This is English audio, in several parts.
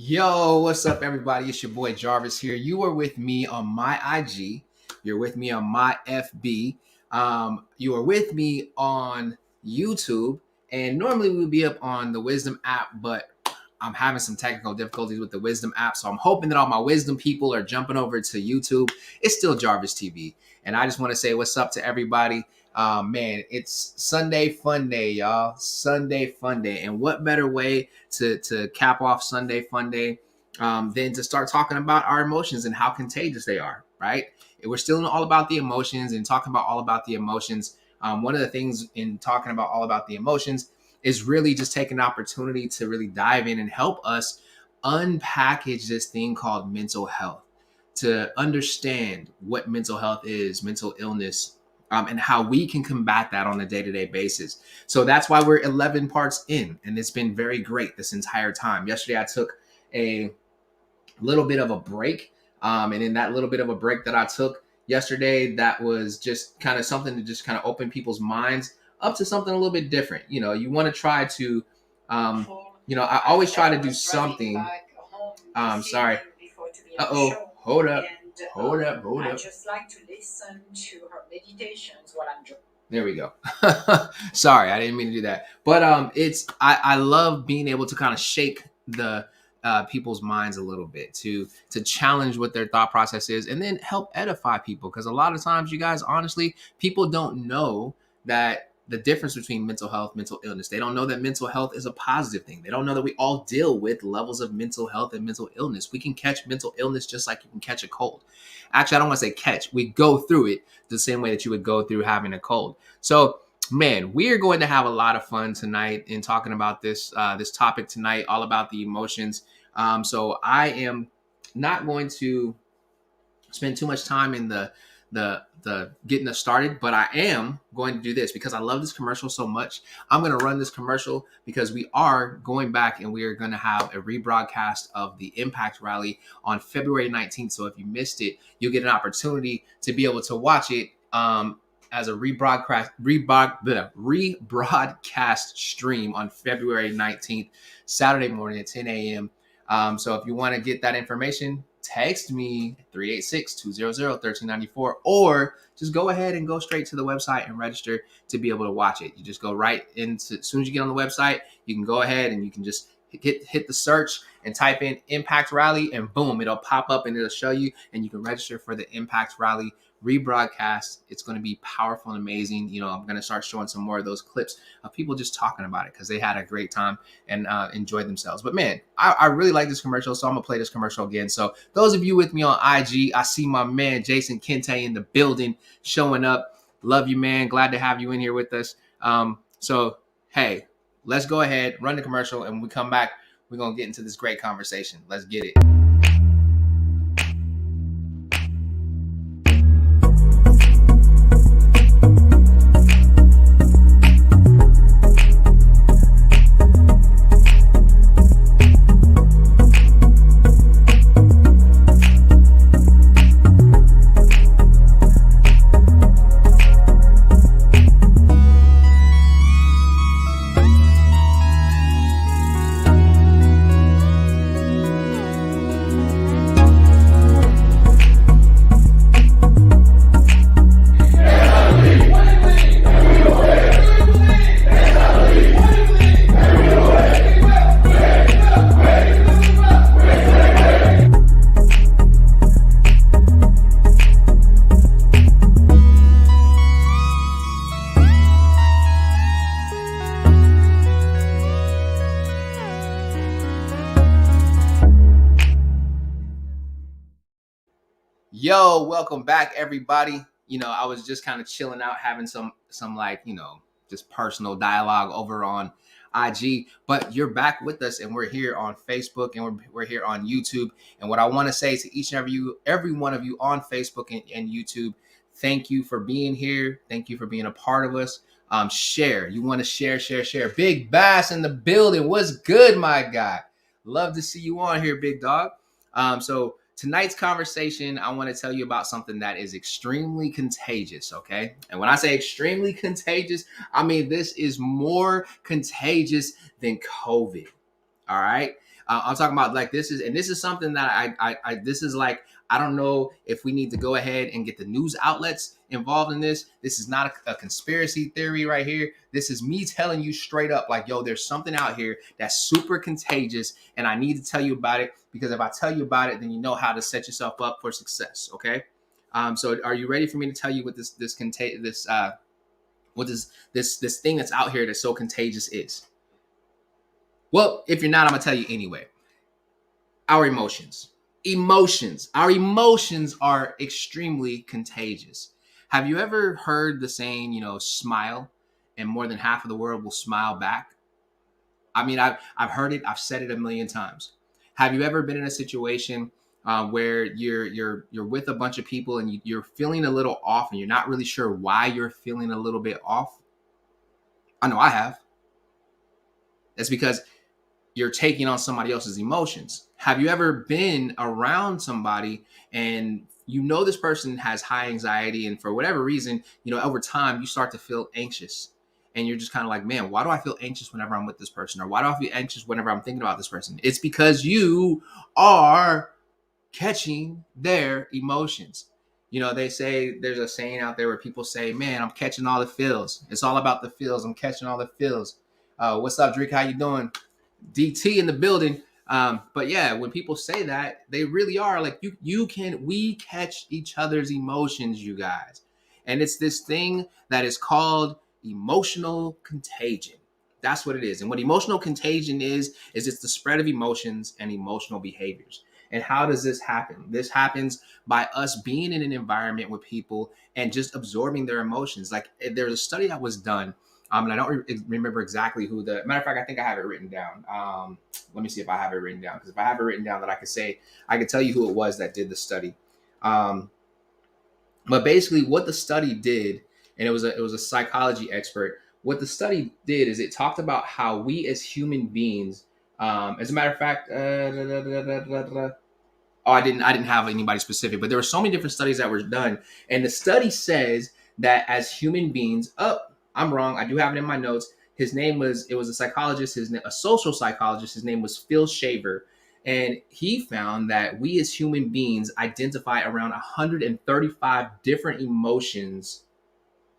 Yo, what's up, everybody? It's your boy Jarvis here. You are with me on my IG. You're with me on my FB. You are with me on YouTube. And normally we would be up on the Wisdom app, but I'm having some technical difficulties with the Wisdom app. So I'm hoping that all my Wisdom people are jumping over to YouTube. It's still Jarvis TV. And I just want to say what's up to everybody. Man, it's Sunday Fun Day, y'all. Sunday Fun Day. And what better way to cap off Sunday Fun Day than to start talking about our emotions and how contagious they are, right? We're still all about the emotions and talking about all about the emotions. One of the things in talking about all about the emotions is really just taking an opportunity to really dive in and help us unpackage this thing called mental health, to understand what mental health is, mental illness, and how we can combat that on a day-to-day basis. So that's why we're 11 parts in, and it's been very great this entire time. Yesterday, I took a little bit of a break, and in that little bit of a break that I took yesterday, that was just kind of something to just kind of open people's minds up to something a little bit different. You know, you want to try to, I always try to do something. Sorry. Uh-oh. Hold up. Hold up. I just like to listen to her meditations while I'm joking. There we go. Sorry, I didn't mean to do that. But I love being able to kind of shake the people's minds a little bit, to challenge what their thought process is, and then help edify people. Because a lot of times, you guys, honestly, people don't know that the difference between mental health, mental illness. They don't know that mental health is a positive thing. They don't know that we all deal with levels of mental health and mental illness. We can catch mental illness just like you can catch a cold. Actually, I don't want to say catch. We go through it the same way that you would go through having a cold. So, man, we are going to have a lot of fun tonight in talking about this topic tonight, all about the emotions. So I am not going to spend too much time in the getting us started, but I am going to do this because I love this commercial so much. I'm going to run this commercial because we are going back and we are going to have a rebroadcast of the Impact Rally on February 19th. So if you missed it, you'll get an opportunity to be able to watch it as a rebroadcast stream on February 19th, Saturday morning at 10 a.m. So if you want to get that information, text me 386-200-1394, or just go ahead and go straight to the website and register to be able to watch it. You just go right into, as soon as you get on the website, you can go ahead and you can just hit the search and type in Impact Rally, and boom, it'll pop up and it'll show you, and you can register for the Impact Rally rebroadcast. It's going to be powerful and amazing. You know, I'm going to start showing some more of those clips of people just talking about it because they had a great time and enjoyed themselves. But man, I really like this commercial, so I'm gonna play this commercial again. So those of you with me on IG, I see my man Jason Kente in the building showing up. Love you, man. Glad to have you in here with us. So hey, let's go ahead, run the commercial, and when we come back, we're gonna get into this great conversation. Let's get it. Yo, welcome back, everybody. You know, I was just kind of chilling out, having some like, just personal dialogue over on IG, but you're back with us, and we're here on Facebook, and we're here on YouTube. And what I want to say to each and every one of you on Facebook and YouTube, thank you for being here. Thank you for being a part of us. Share. You want to share. Big Bass in the building. What's good, my guy? Love to see you on here, big dog. So tonight's conversation, I want to tell you about something that is extremely contagious, okay? And when I say extremely contagious, I mean this is more contagious than COVID, All right. I'm talking about like this is something that this is like, I don't know if we need to go ahead and get the news outlets involved in this. This is not a conspiracy theory right here. This is me telling you straight up, like, yo, there's something out here that's super contagious, and I need to tell you about it, because if I tell you about it, then you know how to set yourself up for success. Okay. So are you ready for me to tell you what this thing that's out here that's so contagious is? Well, if you're not, I'm gonna tell you anyway. Our emotions. Our emotions are extremely contagious. Have you ever heard the saying, smile, and more than half of the world will smile back? I mean, I've heard it. I've said it a million times. Have you ever been in a situation where you're with a bunch of people and you're feeling a little off, and you're not really sure why you're feeling a little bit off? I know I have. That's because you're taking on somebody else's emotions. Have you ever been around somebody and this person has high anxiety, and for whatever reason, over time you start to feel anxious, and you're just kind of like, man, why do I feel anxious whenever I'm with this person? Or why do I feel anxious whenever I'm thinking about this person? It's because you are catching their emotions. They say, there's a saying out there where people say, man, I'm catching all the feels. It's all about the feels. I'm catching all the feels. What's up, Drake? How you doing? DT in the building. But yeah, when people say that, they really are like, we catch each other's emotions, you guys. And it's this thing that is called emotional contagion. That's what it is. And what emotional contagion is it's the spread of emotions and emotional behaviors. And how does this happen? This happens by us being in an environment with people and just absorbing their emotions. Like, there's a study that was done, and I don't remember exactly who the matter of fact. I think I have it written down. Let me see if I have it written down, because if I have it written down, that I could tell you who it was that did the study. But basically, what the study did, and it was a psychology expert. What the study did is it talked about how we as human beings, as a matter of fact, oh, I didn't have anybody specific, but there were so many different studies that were done, and the study says that as human beings, I'm wrong. I do have it in my notes. It was a psychologist, a social psychologist. His name was Phil Shaver. And he found that we as human beings identify around 135 different emotions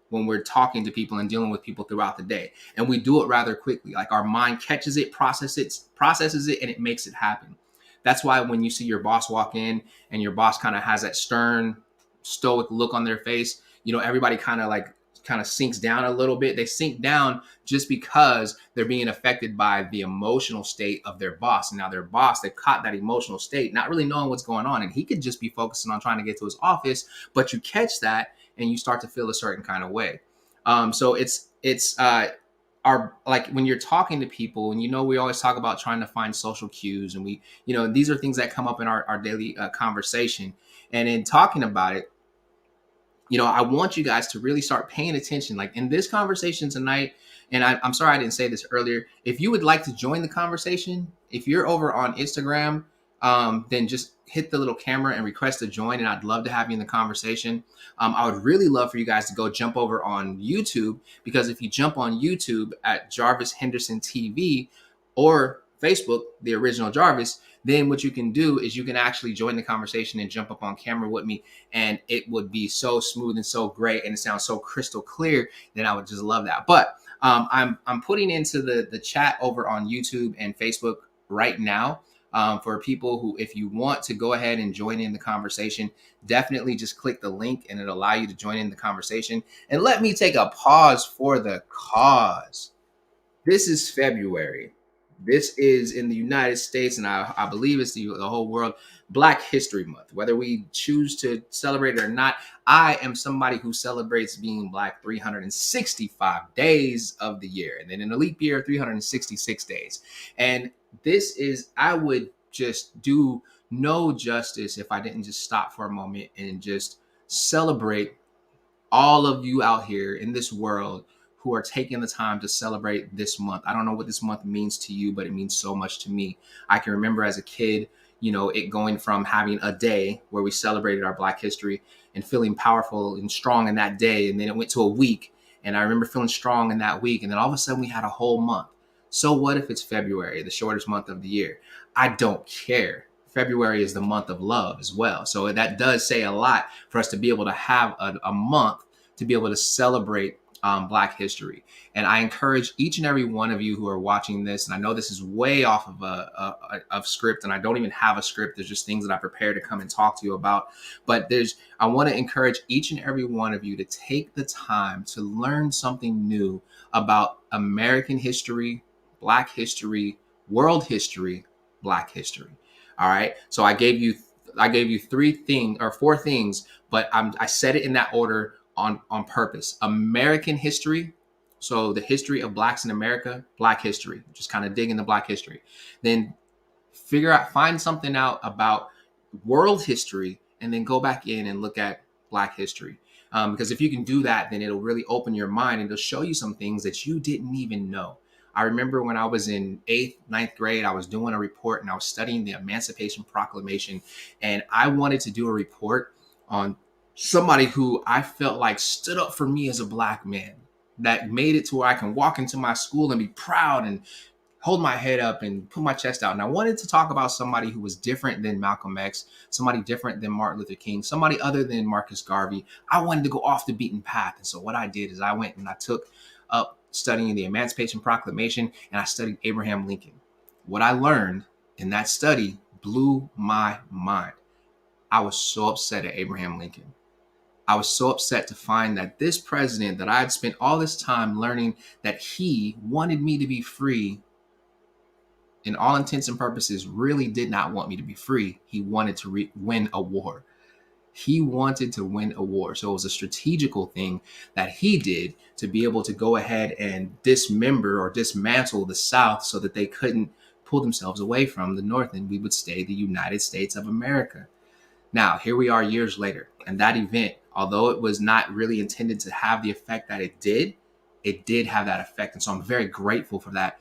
when we're talking to people and dealing with people throughout the day. And we do it rather quickly. Like, our mind catches it, processes it, and it makes it happen. That's why when you see your boss walk in and your boss kind of has that stern, stoic look on their face, everybody kind of sinks down a little bit. They sink down just because they're being affected by the emotional state of their boss. And now their boss, they've caught that emotional state, not really knowing what's going on. And he could just be focusing on trying to get to his office, but you catch that and you start to feel a certain kind of way. So it's our, like, when you're talking to people, and we always talk about trying to find social cues, and these are things that come up in our daily conversation. And in talking about it, I want you guys to really start paying attention, like in this conversation tonight. And I'm sorry I didn't say this earlier. If you would like to join the conversation, if you're over on Instagram, then just hit the little camera and request to join, and I'd love to have you in the conversation. I would really love for you guys to go jump over on YouTube, because if you jump on YouTube at Jarvis Henderson TV, or Facebook, the original Jarvis, then what you can do is you can actually join the conversation and jump up on camera with me, and it would be so smooth and so great, and it sounds so crystal clear. Then I would just love that. But I'm putting into the chat over on YouTube and Facebook right now. For people who, if you want to go ahead and join in the conversation, definitely just click the link and it'll allow you to join in the conversation. And let me take a pause for the cause. This is February. This is, in the United States, and I believe it's the whole world, Black History Month. Whether we choose to celebrate it or not, I am somebody who celebrates being Black 365 days of the year. And then in a leap year, 366 days. And I would just do no justice if I didn't just stop for a moment and just celebrate all of you out here in this world who are taking the time to celebrate this month. I don't know what this month means to you, but it means so much to me. I can remember as a kid, it going from having a day where we celebrated our Black history and feeling powerful and strong in that day. And then it went to a week. And I remember feeling strong in that week. And then all of a sudden we had a whole month. So what if it's February, the shortest month of the year? I don't care. February is the month of love as well. So that does say a lot for us to be able to have a month to be able to celebrate Black history. And I encourage each and every one of you who are watching this, and I know this is way off of a script, and I don't even have a script. There's just things that I prepared to come and talk to you about. But I want to encourage each and every one of you to take the time to learn something new about American history, Black history, world history, Black history. All right. So I gave you 4 things, but I said it in that order on purpose. American history. So the history of Blacks in America, Black history. Just kind of dig into Black history. Then find something out about world history, and then go back in and look at Black history. Because if you can do that, then it'll really open your mind and it'll show you some things that you didn't even know. I remember when I was in 8th, 9th grade, I was doing a report and I was studying the Emancipation Proclamation. And I wanted to do a report on somebody who I felt like stood up for me as a Black man, that made it to where I can walk into my school and be proud and hold my head up and put my chest out. And I wanted to talk about somebody who was different than Malcolm X, somebody different than Martin Luther King, somebody other than Marcus Garvey. I wanted to go off the beaten path. And so what I did is I went and I took up studying the Emancipation Proclamation, and I studied Abraham Lincoln. What I learned in that study blew my mind. I was so upset at Abraham Lincoln. I was so upset to find that this president that I had spent all this time learning that he wanted me to be free, in all intents and purposes, really did not want me to be free. He wanted to win a war. He wanted to win a war. So it was a strategical thing that he did to be able to go ahead and dismember or dismantle the South so that they couldn't pull themselves away from the North, and we would stay the United States of America. Now, here we are years later, and that event, although it was not really intended to have the effect that it did have that effect. And so I'm very grateful for that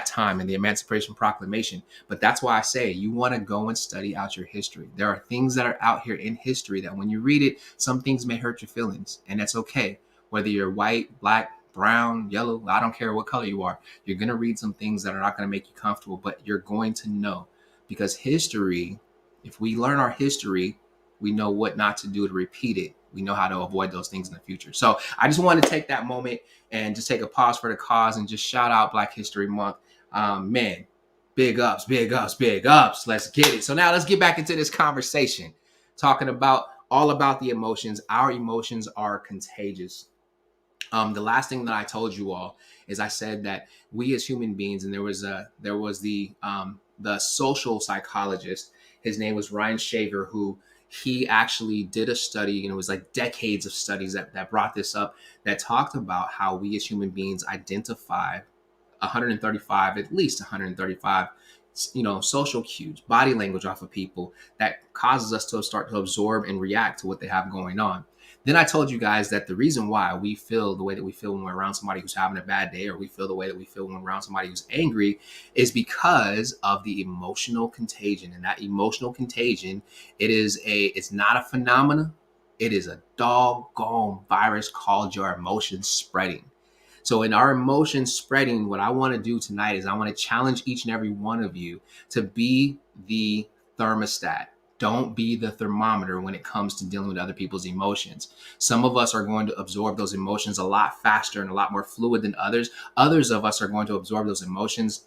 time in the Emancipation Proclamation. But that's why I say you want to go and study out your history. There are things that are out here in history that when you read it, some things may hurt your feelings, and that's okay. Whether you're white, Black, brown, yellow, I don't care what color you are, you're going to read some things that are not going to make you comfortable, but you're going to know. Because history, if we learn our history, we know what not to do to repeat it. We know how to avoid those things in the future. So I just wanted to take that moment and just take a pause for the cause and just shout out Black History Month. Man, big ups, big ups, big ups. Let's get it. So now let's get back into this conversation, talking about all about the emotions. Our emotions are contagious. The last thing that I told you all is I said that we as human beings, and there was the social psychologist. His name was Ryan Shaver, who he actually did a study, and it was like decades of studies that brought this up, that talked about how we as human beings identify 135, at least 135, social cues, body language off of people that causes us to start to absorb and react to what they have going on. Then I told you guys that the reason why we feel the way that we feel when we're around somebody who's having a bad day, or we feel the way that we feel when we're around somebody who's angry, is because of the emotional contagion. And that emotional contagion, it's not a phenomena. It is a doggone virus called your emotions spreading. So in our emotions spreading, what I want to do tonight is I want to challenge each and every one of you to be the thermostat. Don't be the thermometer when it comes to dealing with other people's emotions. Some of us are going to absorb those emotions a lot faster and a lot more fluid than others. Others of us are going to absorb those emotions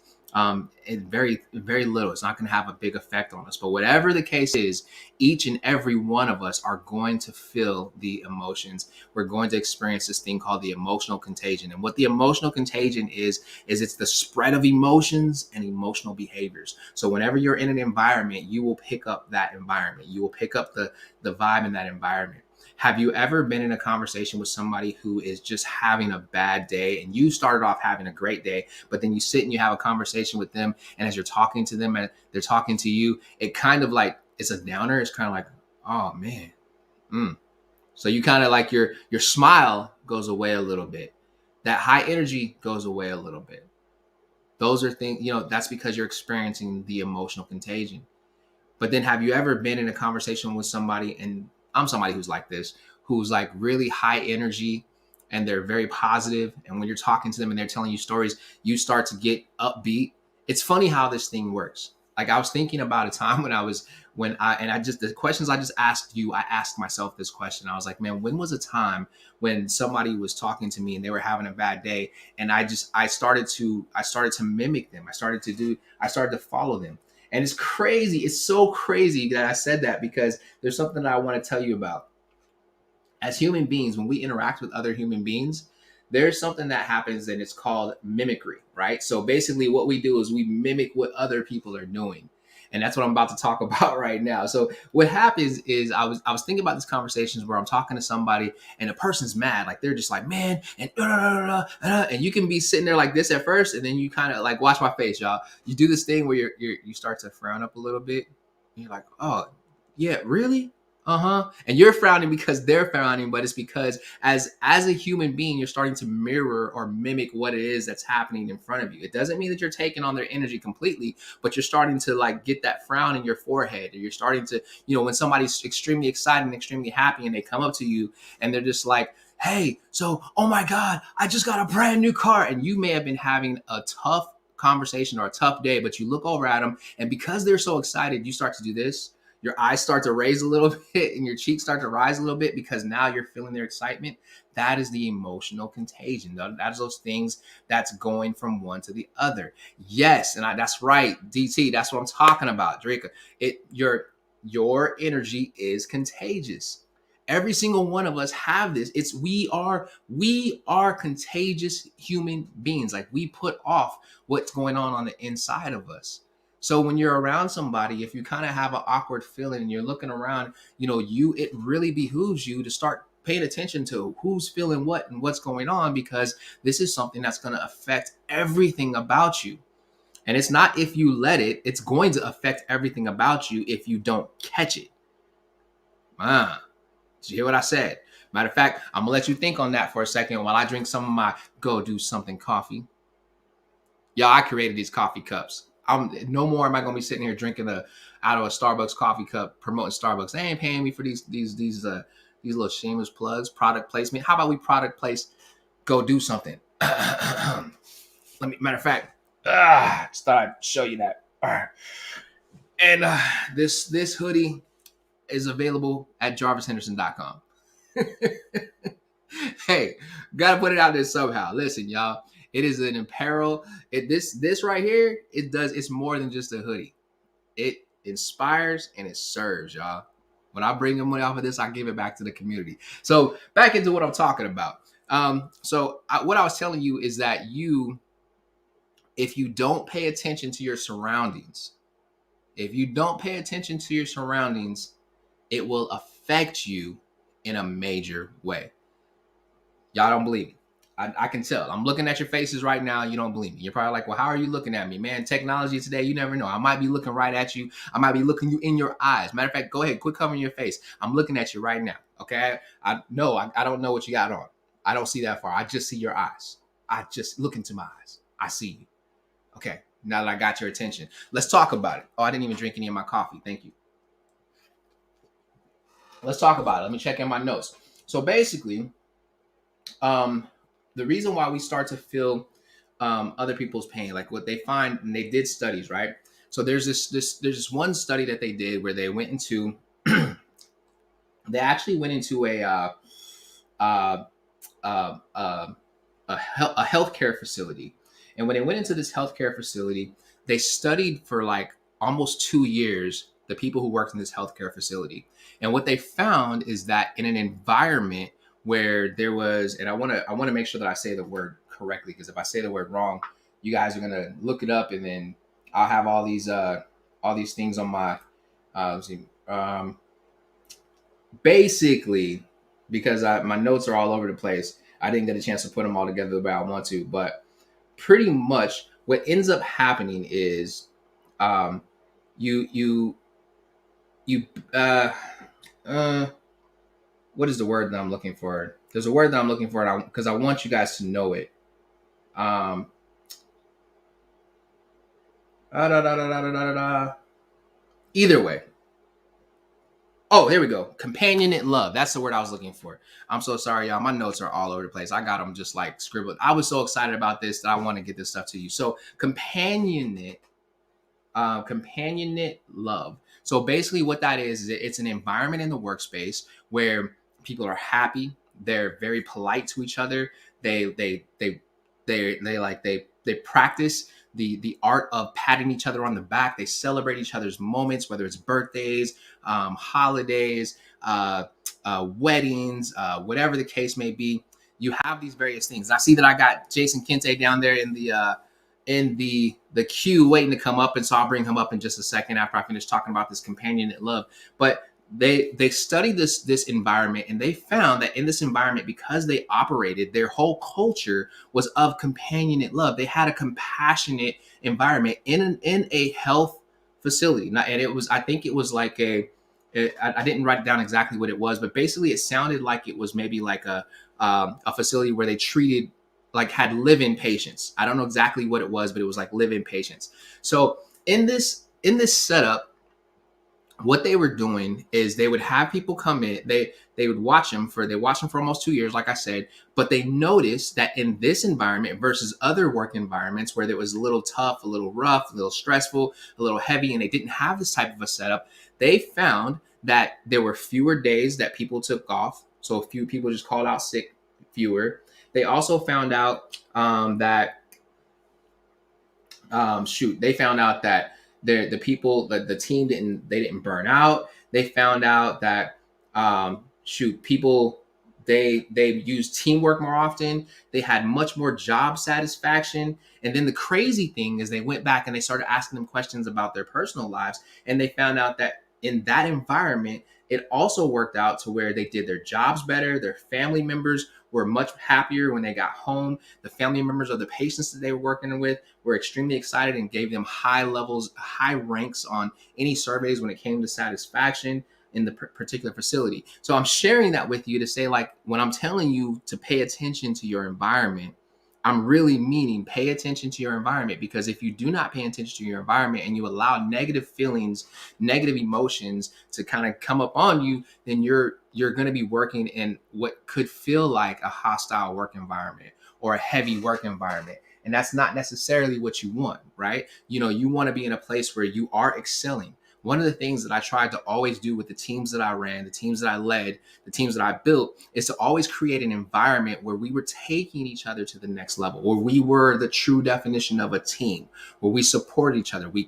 in very, very little. It's not going to have a big effect on us. But whatever the case is, each and every one of us are going to feel the emotions. We're going to experience this thing called the emotional contagion. And what the emotional contagion is it's the spread of emotions and emotional behaviors. So whenever you're in an environment, you will pick up that environment. You will pick up the vibe in that environment. Have you ever been in a conversation with somebody who is just having a bad day, and you started off having a great day, but then you sit and you have a conversation with them, and as you're talking to them and they're talking to you, it kind of like, it's a downer. It's kind of like, oh man. So you kind of like your smile goes away a little bit. That high energy goes away a little bit. Those are things, that's because you're experiencing the emotional contagion. But then have you ever been in a conversation with somebody, and I'm somebody who's like this, who's like really high energy, and they're very positive, and when you're talking to them and they're telling you stories, you start to get upbeat. It's funny how this thing works. Like, I was thinking about a time when I just, the questions I just asked you, I asked myself this question. I was like, man, when was a time when somebody was talking to me and they were having a bad day, and I started to mimic them. I started to follow them. And it's crazy. It's so crazy that I said that, because there's something that I want to tell you about. As human beings, when we interact with other human beings, there's something that happens, and it's called mimicry, right? So basically what we do is we mimic what other people are doing. And that's what I'm about to talk about right now. So what happens is, I was thinking about these conversations where I'm talking to somebody and a person's mad, like they're just like, man, and and you can be sitting there like this at first, and then you kind of like, watch my face, y'all. You do this thing where you start to frown up a little bit. And you're like, oh yeah, really? Uh-huh. And you're frowning because they're frowning, but it's because as a human being, you're starting to mirror or mimic what it is that's happening in front of you. It doesn't mean that you're taking on their energy completely, but you're starting to like get that frown in your forehead, or you're starting to, when somebody's extremely excited and extremely happy and they come up to you and they're just like, hey, so, oh my God, I just got a brand new car. And you may have been having a tough conversation or a tough day, but you look over at them, and because they're so excited, you start to do this. Your eyes start to raise a little bit and your cheeks start to rise a little bit, because now you're feeling their excitement. That is the emotional contagion. That's those things that's going from one to the other. Yes, and that's right, DT. That's what I'm talking about, Drake. Your energy is contagious. Every single one of us have this. We are contagious human beings. Like, we put off what's going on the inside of us. So when you're around somebody, if you kind of have an awkward feeling and you're looking around, it really behooves you to start paying attention to who's feeling what and what's going on, because this is something that's going to affect everything about you. And it's not if you let it, it's going to affect everything about you if you don't catch it. Did you hear what I said? Matter of fact, I'm gonna let you think on that for a second while I drink some of my Go Do Something coffee. Y'all, I created these coffee cups. No more am I gonna be sitting here drinking out of a Starbucks coffee cup, promoting Starbucks. They ain't paying me for these little shameless plugs, product placement. How about we product place? Go Do Something. Matter of fact, just thought I'd show you that. And this hoodie is available at jarvishenderson.com. Hey, gotta put it out there somehow. Listen, y'all, it is an apparel. This right here, it's more than just a hoodie. It inspires and it serves, y'all. When I bring the money off of this, I give it back to the community. So back into what I'm talking about. What I was telling you is that if you don't pay attention to your surroundings, it will affect you in a major way. Y'all don't believe me. I can tell. I'm looking at your faces right now. You don't believe me. You're probably like, well, how are you looking at me? Man, technology today, you never know. I might be looking right at you. I might be looking you in your eyes. Matter of fact, go ahead, quit covering your face. I'm looking at you right now. Okay? I don't know what you got on. I don't see that far. I just see your eyes. I just look into my eyes. I see you. Okay. Now that I got your attention, let's talk about it. Oh, I didn't even drink any of my coffee. Thank you. Let's talk about it. Let me check in my notes. So basically, the reason why we start to feel other people's pain, like what they find, and they did studies, right? So there's this one study that they did where they went into, they actually went into uh, a healthcare facility, and when they went into this healthcare facility, they studied for like almost 2 years the people who worked in this healthcare facility, and what they found is that in an environment where there was, and I want to make sure that I say the word correctly, because if I say the word wrong, you guys are gonna look it up, and then I'll have all these things on my let's see, basically, because my notes are all over the place. I didn't get a chance to put them all together the way I want to, but pretty much what ends up happening is you you you what is the word that I'm looking for? There's a word that I'm looking for because I want you guys to know it. Da, da, da, da, da, da, da, da. Either way. Oh, here we go. Companionate love. That's the word I was looking for. I'm so sorry, y'all. My notes are all over the place. I got them just like scribbled. I was so excited about this that I want to get this stuff to you. So, companionate love. So basically, what that is it's an environment in the workspace where people are happy. They're very polite to each other. They practice the art of patting each other on the back. They celebrate each other's moments, whether it's birthdays, holidays, weddings, whatever the case may be. You have these various things. I see that I got Jason Kente down there in the queue waiting to come up, and so I'll bring him up in just a second after I finish talking about this companionate love. But they studied this environment, and they found that in this environment, because they operated, their whole culture was of companionate love. They had a compassionate environment in a health facility. And it was, I think it was like I didn't write down exactly what it was, but basically it sounded like it was maybe like a facility where they treated, like, had live-in patients. I don't know exactly what it was, but it was like live-in patients. So in this setup, what they were doing is they would have people come in. They would watch them for almost 2 years, like I said. But they noticed that in this environment versus other work environments where it was a little tough, a little rough, a little stressful, a little heavy, and they didn't have this type of a setup, they found that there were fewer days that people took off. So a few people just called out sick, fewer. They also found out that they found out that the people, the team didn't burn out. They found out that people, they used teamwork more often. They had much more job satisfaction. And then the crazy thing is they went back and they started asking them questions about their personal lives, and they found out that in that environment it also worked out to where they did their jobs better. Their family members were much happier when they got home. The family members of the patients that they were working with were extremely excited and gave them high levels, high ranks on any surveys when it came to satisfaction in the particular facility. So I'm sharing that with you to say, like, when I'm telling you to pay attention to your environment, I'm really meaning pay attention to your environment, because if you do not pay attention to your environment and you allow negative feelings, negative emotions to kind of come up on you, then you're going to be working in what could feel like a hostile work environment or a heavy work environment. And that's not necessarily what you want, right? You want to be in a place where you are excelling. One of the things that I tried to always do with the teams that I ran, the teams that I led, the teams that I built, is to always create an environment where we were taking each other to the next level, where we were the true definition of a team, where we support each other, we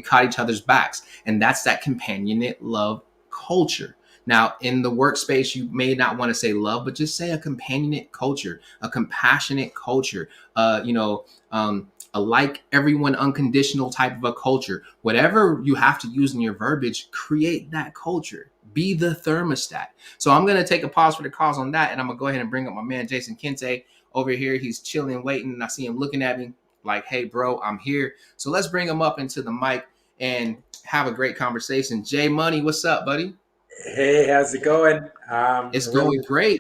caught each other's backs. And that's that companionate love culture. Now, in the workspace, you may not want to say love, but just say a companionate culture, a compassionate culture, a like everyone unconditional type of a culture. Whatever you have to use in your verbiage, create that culture. Be the thermostat. So I'm going to take a pause for the cause on that, and I'm going to go ahead and bring up my man, Jason Kente, over here. He's chilling, waiting, and I see him looking at me like, hey, bro, I'm here. So let's bring him up into the mic and have a great conversation. Jay Money, what's up, buddy? Hey, how's it going? It's Really, going great.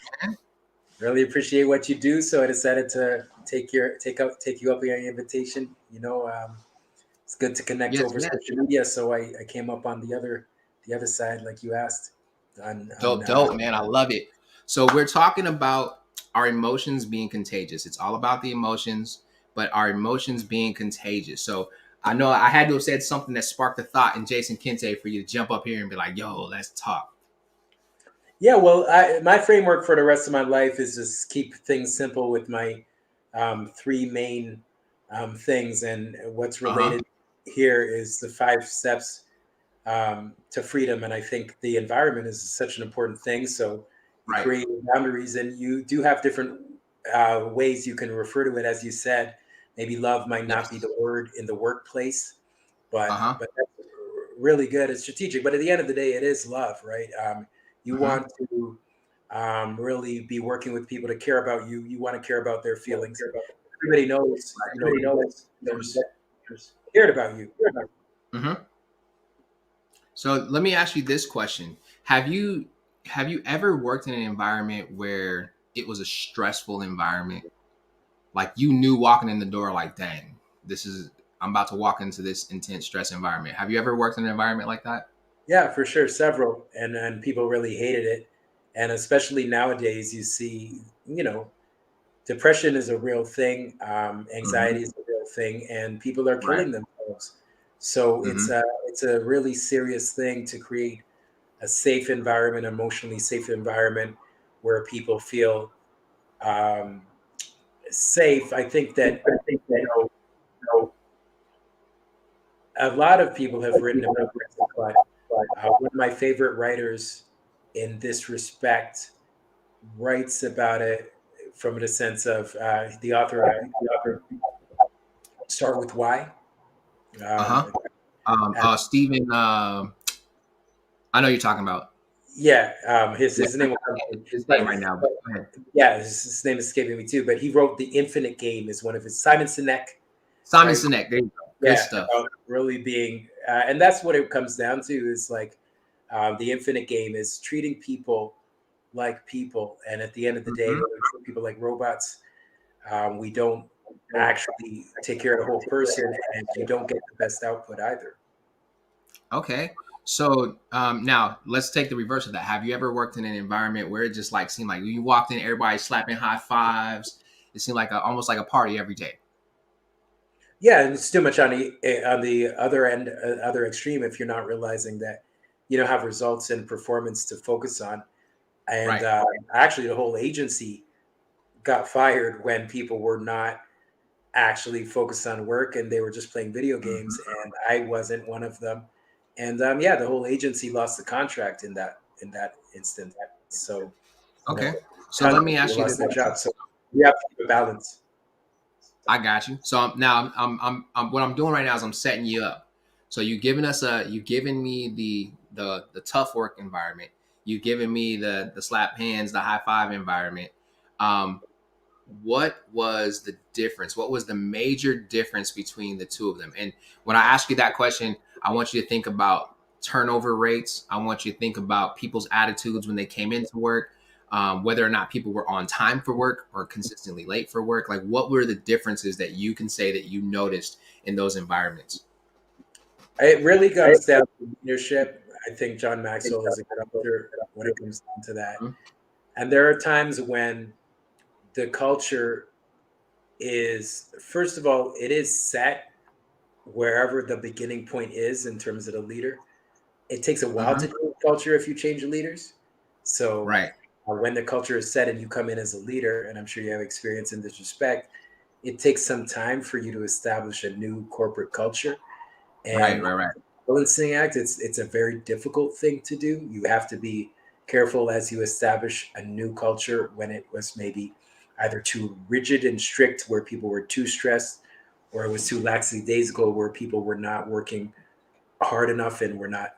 really appreciate what you do. So I decided to take you up on your invitation. It's good to connect Yes, over yes. social media. So I came up on the other side, like you asked. On Dope, dope, man. I love it. So we're talking about our emotions being contagious. It's all about the emotions, but our emotions being contagious. So I know I had to have said something that sparked a thought in Jason Kente for you to jump up here and be like, yo, let's talk. Yeah, well, my framework for the rest of my life is just keep things simple with my three main things, and what's Uh-huh. related here is the 5 steps to freedom. And I think the environment is such an important thing. So you Right. create boundaries, and you do have different ways you can refer to it. As you said, maybe love might not be Yes. the word in the workplace, but Uh-huh. that's really good. It's strategic, but at the end of the day, it is love, right? You Uh-huh. want to really be working with people to care about you. You want to care about their feelings. Everybody knows, investors cared about you. Uh-huh. So let me ask you this question. Have you ever worked in an environment where it was a stressful environment? Like, you knew walking in the door, like, dang, I'm about to walk into this intense stress environment. Have you ever worked in an environment like that? Yeah, for sure, several, and people really hated it, and especially nowadays, you see, depression is a real thing, Hmm. anxiety is a real thing, and people are Right. killing themselves. So Hmm. it's a really serious thing to create a safe environment, emotionally safe environment where people feel um, safe. I think that I think you that, know you know, a lot of people have like written people about have this, written but but one of my favorite writers in this respect writes about it from the sense of the author of the other. Start With Why. Uh-huh. Um, Stephen, I know you're talking about. yeah, his Yeah, his I name will come can't to me. his But name right now, but go ahead. yeah, his name is escaping me too. But he wrote The Infinite Game is one of his Simon Sinek, Simon right? Sinek. There you go. Good Yeah, stuff. about really being, and that's what it comes down to is like the infinite game is treating people like people, and at the end of the day, Hmm. when we treat people like robots, we don't actually take care of the whole person, and you don't get the best output either. Okay. So now let's take the reverse of that. Have you ever worked in an environment where it just like seemed like you walked in, everybody slapping high fives? It seemed like almost like a party every day. Yeah, and it's too much on the other end, other extreme. If you're not realizing that you don't have results and performance to focus on, and Right. actually, the whole agency got fired when people were not actually focused on work and they were just playing video games, Hmm. and I wasn't one of them. And yeah, the whole agency lost the contract in that instant. So Okay. So tons let of me ask people you lost this their question. jobs. So we have to keep a balance. I got you. So now what I'm doing right now is I'm setting you up. So you giving me the tough work environment. You giving me the slap hands, the high five environment. Um, what was the difference? What was the major difference between the two of them? And when I ask you that question, I want you to think about turnover rates. I want you to think about people's attitudes when they came into work, whether or not people were on time for work or consistently late for work. Like, what were the differences that you can say that you noticed in those environments? It really I comes down to leadership. I think John Maxwell is a good author when it comes down to that. Mhm. And there are times when the culture is, first of all, it is set wherever the beginning point is in terms of the leader. It takes a while to Mhm. change culture if you change the leaders. So Right. when the culture is set and you come in as a leader, and I'm sure you have experience in this respect, it takes some time for you to establish a new corporate culture. Right. And Right. Right. balancing act, it's a very difficult thing to do. You have to be careful as you establish a new culture when it was maybe either too rigid and strict where people were too stressed, or it was too lackadaisical where people were not working hard enough and were not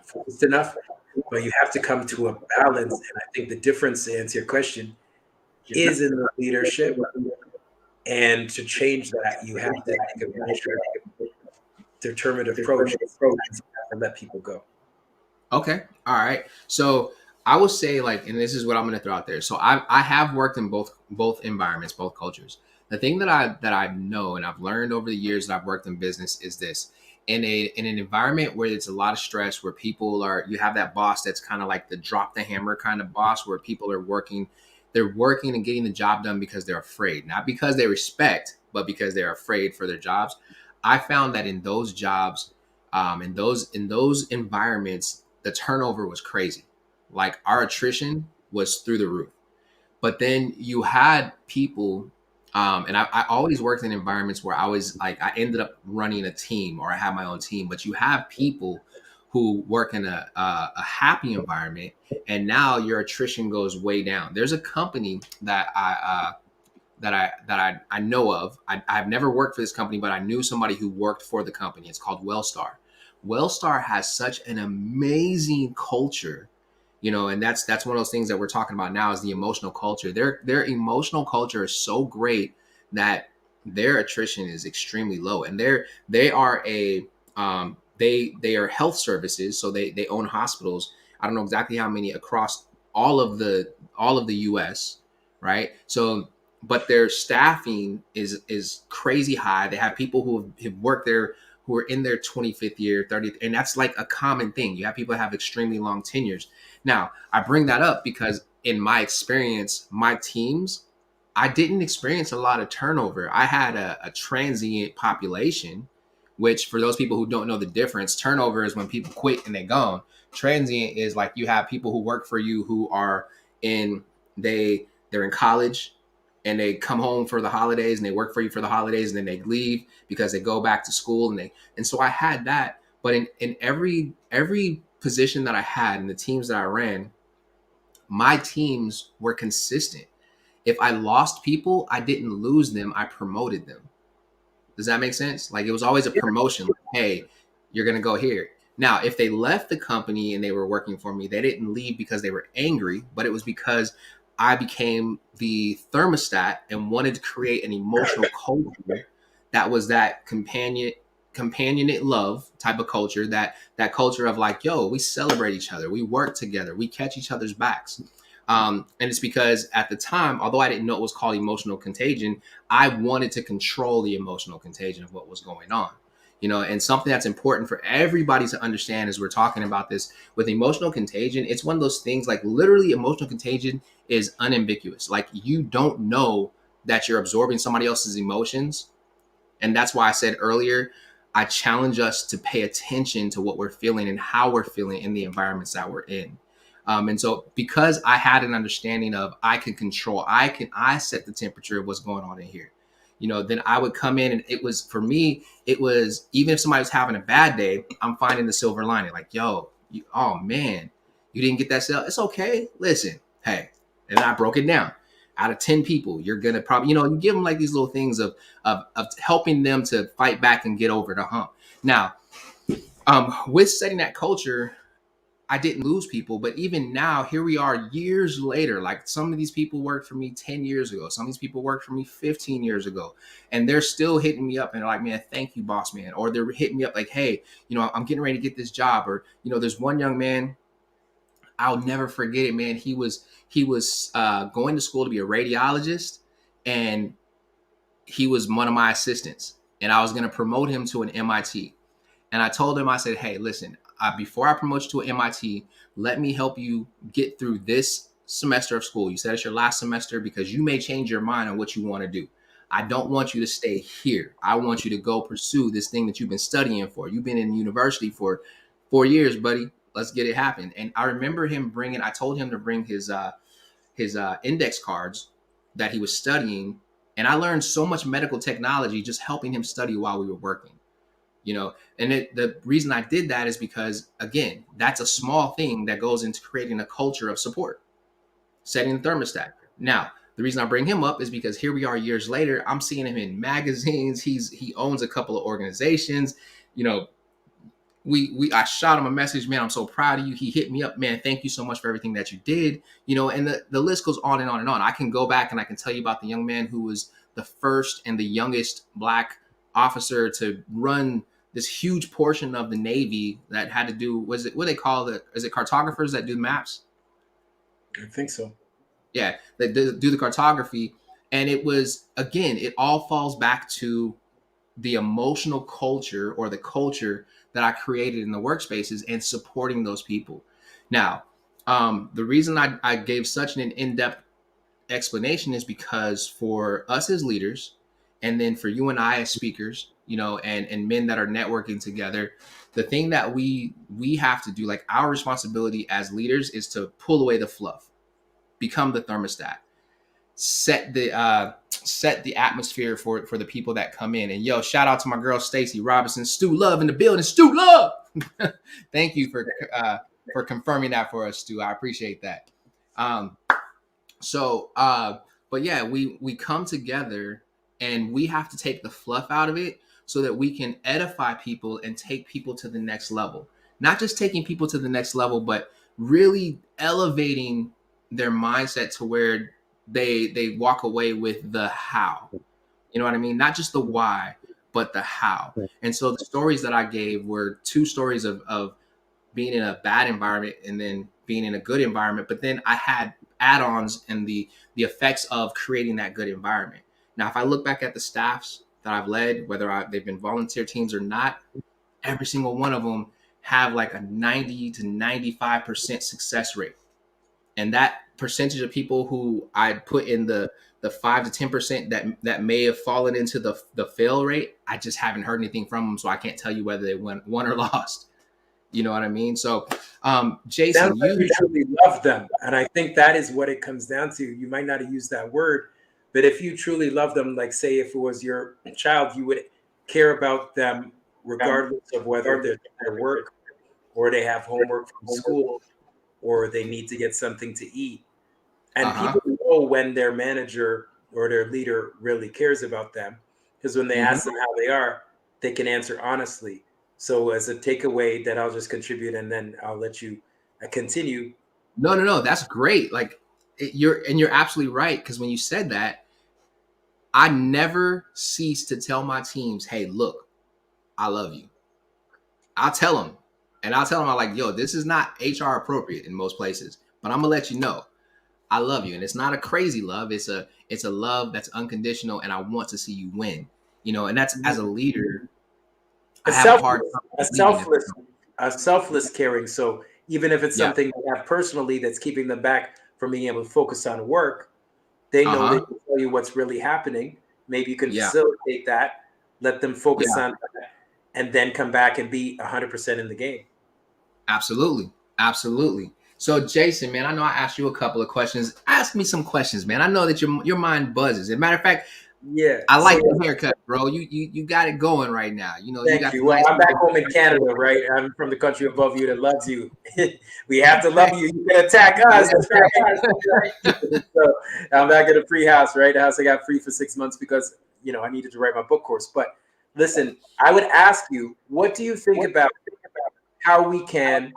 focused enough. But you have to come to a balance. And I think the difference, to answer your question, is in the leadership. And to change that, you have to take a measured, determined approach. Sometimes you have to let people go. Okay. All right. So I will say like, and this is what I'm going to throw out there. So I have worked in both environments, both cultures. The thing that I know and I've learned over the years that I've worked in business is this: in an environment where it's a lot of stress, where people are, you have that boss that's kind of like the drop the hammer kind of boss, where people are working, they're working and getting the job done because they're afraid, not because they respect, but because they're afraid for their jobs. I found that in those jobs, in those environments, the turnover was crazy. Like our attrition was through the roof. But then you had people, and I always worked in environments where I was like, I ended up running a team or I had my own team. But you have people who work in a happy environment, and now your attrition goes way down. There's a company that I know of. I've never worked for this company, but I knew somebody who worked for the company. It's called Wellstar. Wellstar has such an amazing culture, and that's one of those things that we're talking about now is the emotional culture. Their emotional culture is so great that their attrition is extremely low, and they are they are health services, so they own hospitals. I don't know exactly how many across all of the U.S. Right, so but their staffing is crazy high. They have people who have worked there who are in their 25th year, 30th, and that's like a common thing. You have people that have extremely long tenures. Now, I bring that up because in my experience, my teams, I didn't experience a lot of turnover. I had a transient population, which for those people who don't know the difference, turnover is when people quit and they're gone. Transient is like you have people who work for you who are in they're in college and they come home for the holidays and they work for you for the holidays and then they leave because they go back to school and so I had that. But in every position that I had in the teams that I ran, my teams were consistent. If I lost people, I didn't lose them, I promoted them. Does that make sense? Like it was always a promotion. Like, hey, you're gonna go here. Now, if they left the company and they were working for me, they didn't leave because they were angry, but it was because I became the thermostat and wanted to create an emotional culture that was that companionate love type of culture, that culture of like, yo, we celebrate each other, we work together, we catch each other's backs. And it's because at the time, although I didn't know it was called emotional contagion, I wanted to control the emotional contagion of what was going on. And something that's important for everybody to understand as we're talking about this with emotional contagion, it's one of those things like literally emotional contagion is unambiguous. Like you don't know that you're absorbing somebody else's emotions. And that's why I said earlier, I challenge us to pay attention to what we're feeling and how we're feeling in the environments that we're in. And so because I had an understanding of I set the temperature of what's going on in here, then I would come in and it was, for me, it was, even if somebody was having a bad day, I'm finding the silver lining. Like, yo, oh man, you didn't get that sale. It's okay. Listen, hey, and I broke it down. Out of 10 people, you're going to probably, you give them like these little things of helping them to fight back and get over the hump. Now, with setting that culture, I didn't lose people, but even now, here we are years later. Like some of these people worked for me 10 years ago. Some of these people worked for me 15 years ago. And they're still hitting me up and they're like, man, thank you, boss man. Or they're hitting me up like, hey, I'm getting ready to get this job. Or, there's one young man, I'll never forget it, man. He was going to school to be a radiologist, and he was one of my assistants. And I was going to promote him to an MIT. And I told him, I said, hey, listen, before I promote you to an MIT, let me help you get through this semester of school. You said it's your last semester because you may change your mind on what you want to do. I don't want you to stay here. I want you to go pursue this thing that you've been studying for. You've been in university for 4 years, buddy. Let's get it happen. And I remember I told him to bring his index cards that he was studying. And I learned so much medical technology just helping him study while we were working. And the reason I did that is because, again, that's a small thing that goes into creating a culture of support, setting the thermostat. Now, the reason I bring him up is because here we are years later. I'm seeing him in magazines. He owns a couple of organizations. You know, I shot him a message, man, I'm so proud of you. He hit me up, man, thank you so much for everything that you did. And the list goes on and on and on. I can go back and I can tell you about the young man who was the first and the youngest Black officer to run this huge portion of the Navy that had to do, was it what they call it? Is it cartographers that do maps? I think so. Yeah, that do the cartography. And it was, again, it all falls back to the emotional culture or the culture that I created in the workspaces and supporting those people. Now, the reason I gave such an in-depth explanation is because for us as leaders, and then for you and I as speakers, and men that are networking together, the thing that we have to do, like our responsibility as leaders, is to pull away the fluff, become the thermostat, set the atmosphere for the people that come in. And yo, shout out to my girl Stacy Robinson, Stu Love in the building. Stu Love, thank you for confirming that for us, Stu. I appreciate that. But yeah, we come together and we have to take the fluff out of it so that we can edify people and take people to the next level. Not just taking people to the next level, but really elevating their mindset to where they walk away with the how. You know what I mean? Not just the why, but the how. And so the stories that I gave were two stories of being in a bad environment and then being in a good environment. But then I had add-ons and the effects of creating that good environment. Now, if I look back at the staffs that that I've led, whether they've been volunteer teams or not, every single one of them have like a 90 to 95% success rate. And that percentage of people who I put in the 5 to 10% that may have fallen into the fail rate, I just haven't heard anything from them, so I can't tell you whether they won or lost. You know what I mean? So, Sounds Jason, like you you truly love them. And I think that is what it comes down to. You might not have used that word, but if you truly love them, like say if it was your child, you would care about them regardless of whether they're their work or they have homework from school or they need to get something to eat. And uh-huh. people know when their manager or their leader really cares about them because when they Mm-hmm. ask them how they are, they can answer honestly. So, as a takeaway that I'll just contribute and then I'll let you continue. No. That's great. Like you're absolutely right. Because when you said that, I never cease to tell my teams, "Hey, look, I love you." I'll tell them, and I'll tell them, I'm like, "Yo, this is not HR appropriate in most places, but I'm gonna let you know I love you, and it's not a crazy love. It's a love that's unconditional, and I want to see you win. You know, and that's as a leader, A I have a hard selfless, time a leading. selfless, a selfless caring. So even if it's Yeah. something they have personally that's keeping them back from being able to focus on work, they Uh know they huh. can tell you what's really happening. Maybe you can Yeah. facilitate that, let them focus Yeah. on that, and then come back and be 100% in the game. Absolutely. Absolutely. So, Jason, man, I know I asked you a couple of questions. Ask me some questions, man. I know that your mind buzzes. As a matter of fact, Yeah. I So like your haircut, bro. You got it going right now. You know, you thank got you. the Well, nice I'm back little. home in Canada, right? I'm from the country above you that loves you. We have to love you. You can attack us, right? So I'm back at a free house, right? The house I got free for 6 months because I needed to write my book course. But listen, I would ask you, what do you think about how we can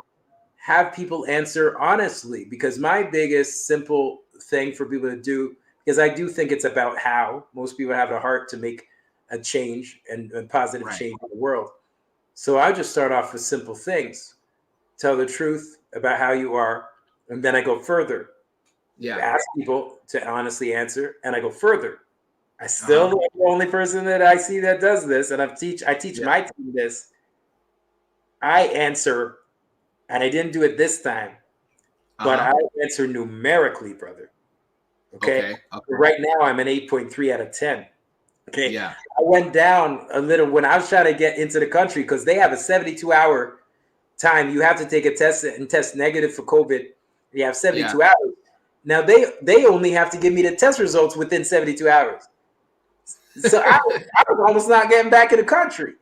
have people answer honestly? Because my biggest simple thing for people to do, because I do think it's about how most people have the heart to make a change and a positive Right. change in the world. So I just start off with simple things. Tell the truth about how you are, and then I go further. Yeah. Ask people to honestly answer, and I go further. I Uh still am huh. the only person that I see that does this, and I teach Yeah. my team this. I answer, and I didn't do it this time, Uh but I huh. answer numerically, brother. Okay. Okay. Okay. Right now I'm an 8.3 out of 10. Okay. Yeah. I went down a little when I was trying to get into the country because they have a 72-hour time. You have to take a test and test negative for COVID. You have Yeah. 72 hours. Now they only have to give me the test results within 72 hours. So I was almost not getting back in the country.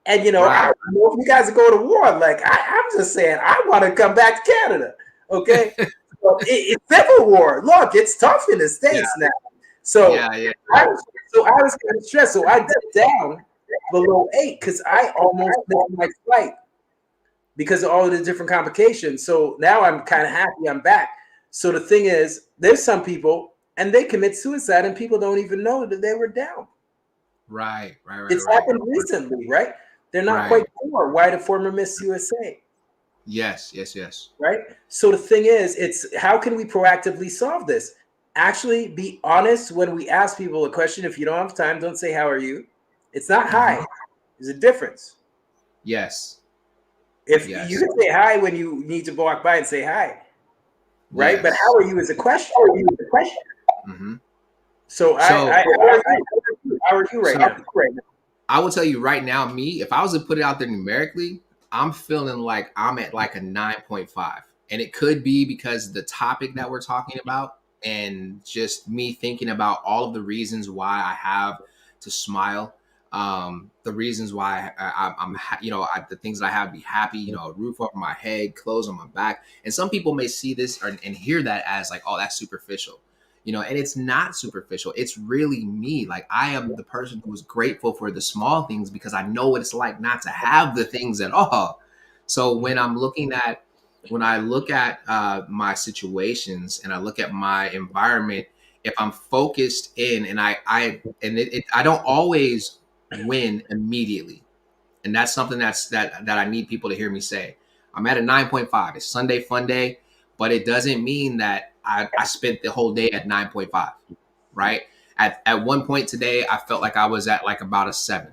And I Right. don't know if you guys are going to war. Like I'm just saying, I want to come back to Canada. Okay, so it's civil war. Look, it's tough in the Yeah. states now. So Yeah. Yeah. I was kind of stressed. So I dipped down below 8 because I almost missed my flight because of all of the different complications. So now I'm kind of happy I'm back. So the thing is, there's some people and they commit suicide and people don't even know that they were down. Right. Right. Right. It's Right. happened recently, right? They're not quite Right. sure why the former Miss USA, Yes. Yes. Yes. right? So the thing is, it's how can we proactively solve this? Actually, be honest when we ask people a question. If you don't have time, don't say how are you. It's not Mm-hmm. hi. There's a difference. Yes. If you Yes. can say hi when you need to walk by and say hi, right? But how Yes. are you is a question. Mm-hmm. So So, how are you right so now? I will tell you right now, me, if I was to put it out there numerically, I'm feeling like I'm at like a 9.5. And it could be because the topic that we're talking about and just me thinking about all of the reasons why I have to smile, the reasons why the things that I have to be happy, a roof over my head, clothes on my back. And some people may see this and hear that as like, oh, that's superficial, and it's not superficial. It's really me. Like I am the person who is grateful for the small things because I know what it's like not to have the things at all. So when I look at my situations and I look at my environment, if I'm focused in and I don't always win immediately. And that's something that I need people to hear me say. I'm at a 9.5. It's Sunday fun day, but it doesn't mean that I spent the whole day at 9.5, right? At one point today, I felt like I was at like about a 7,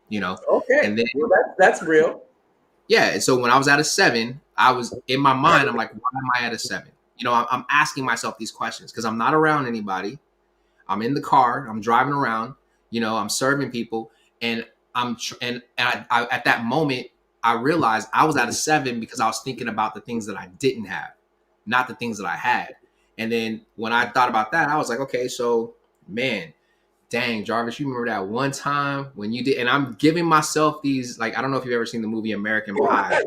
you know, Okay, and then well that's real. yeah. And so when I was at a 7, I was in my mind, I'm like, why am I at a 7? You know, I'm asking myself these questions because I'm not around anybody. I'm in the car. I'm driving around. You know, I'm serving people, and at that moment, I realized I was at a 7 because I was thinking about the things that I didn't have, not the things that I had. And then when I thought about that, I was like, okay, so man, dang, Jarvis, you remember that one time when you did? And I'm giving myself these, like, I don't know if you've ever seen the movie American Pie,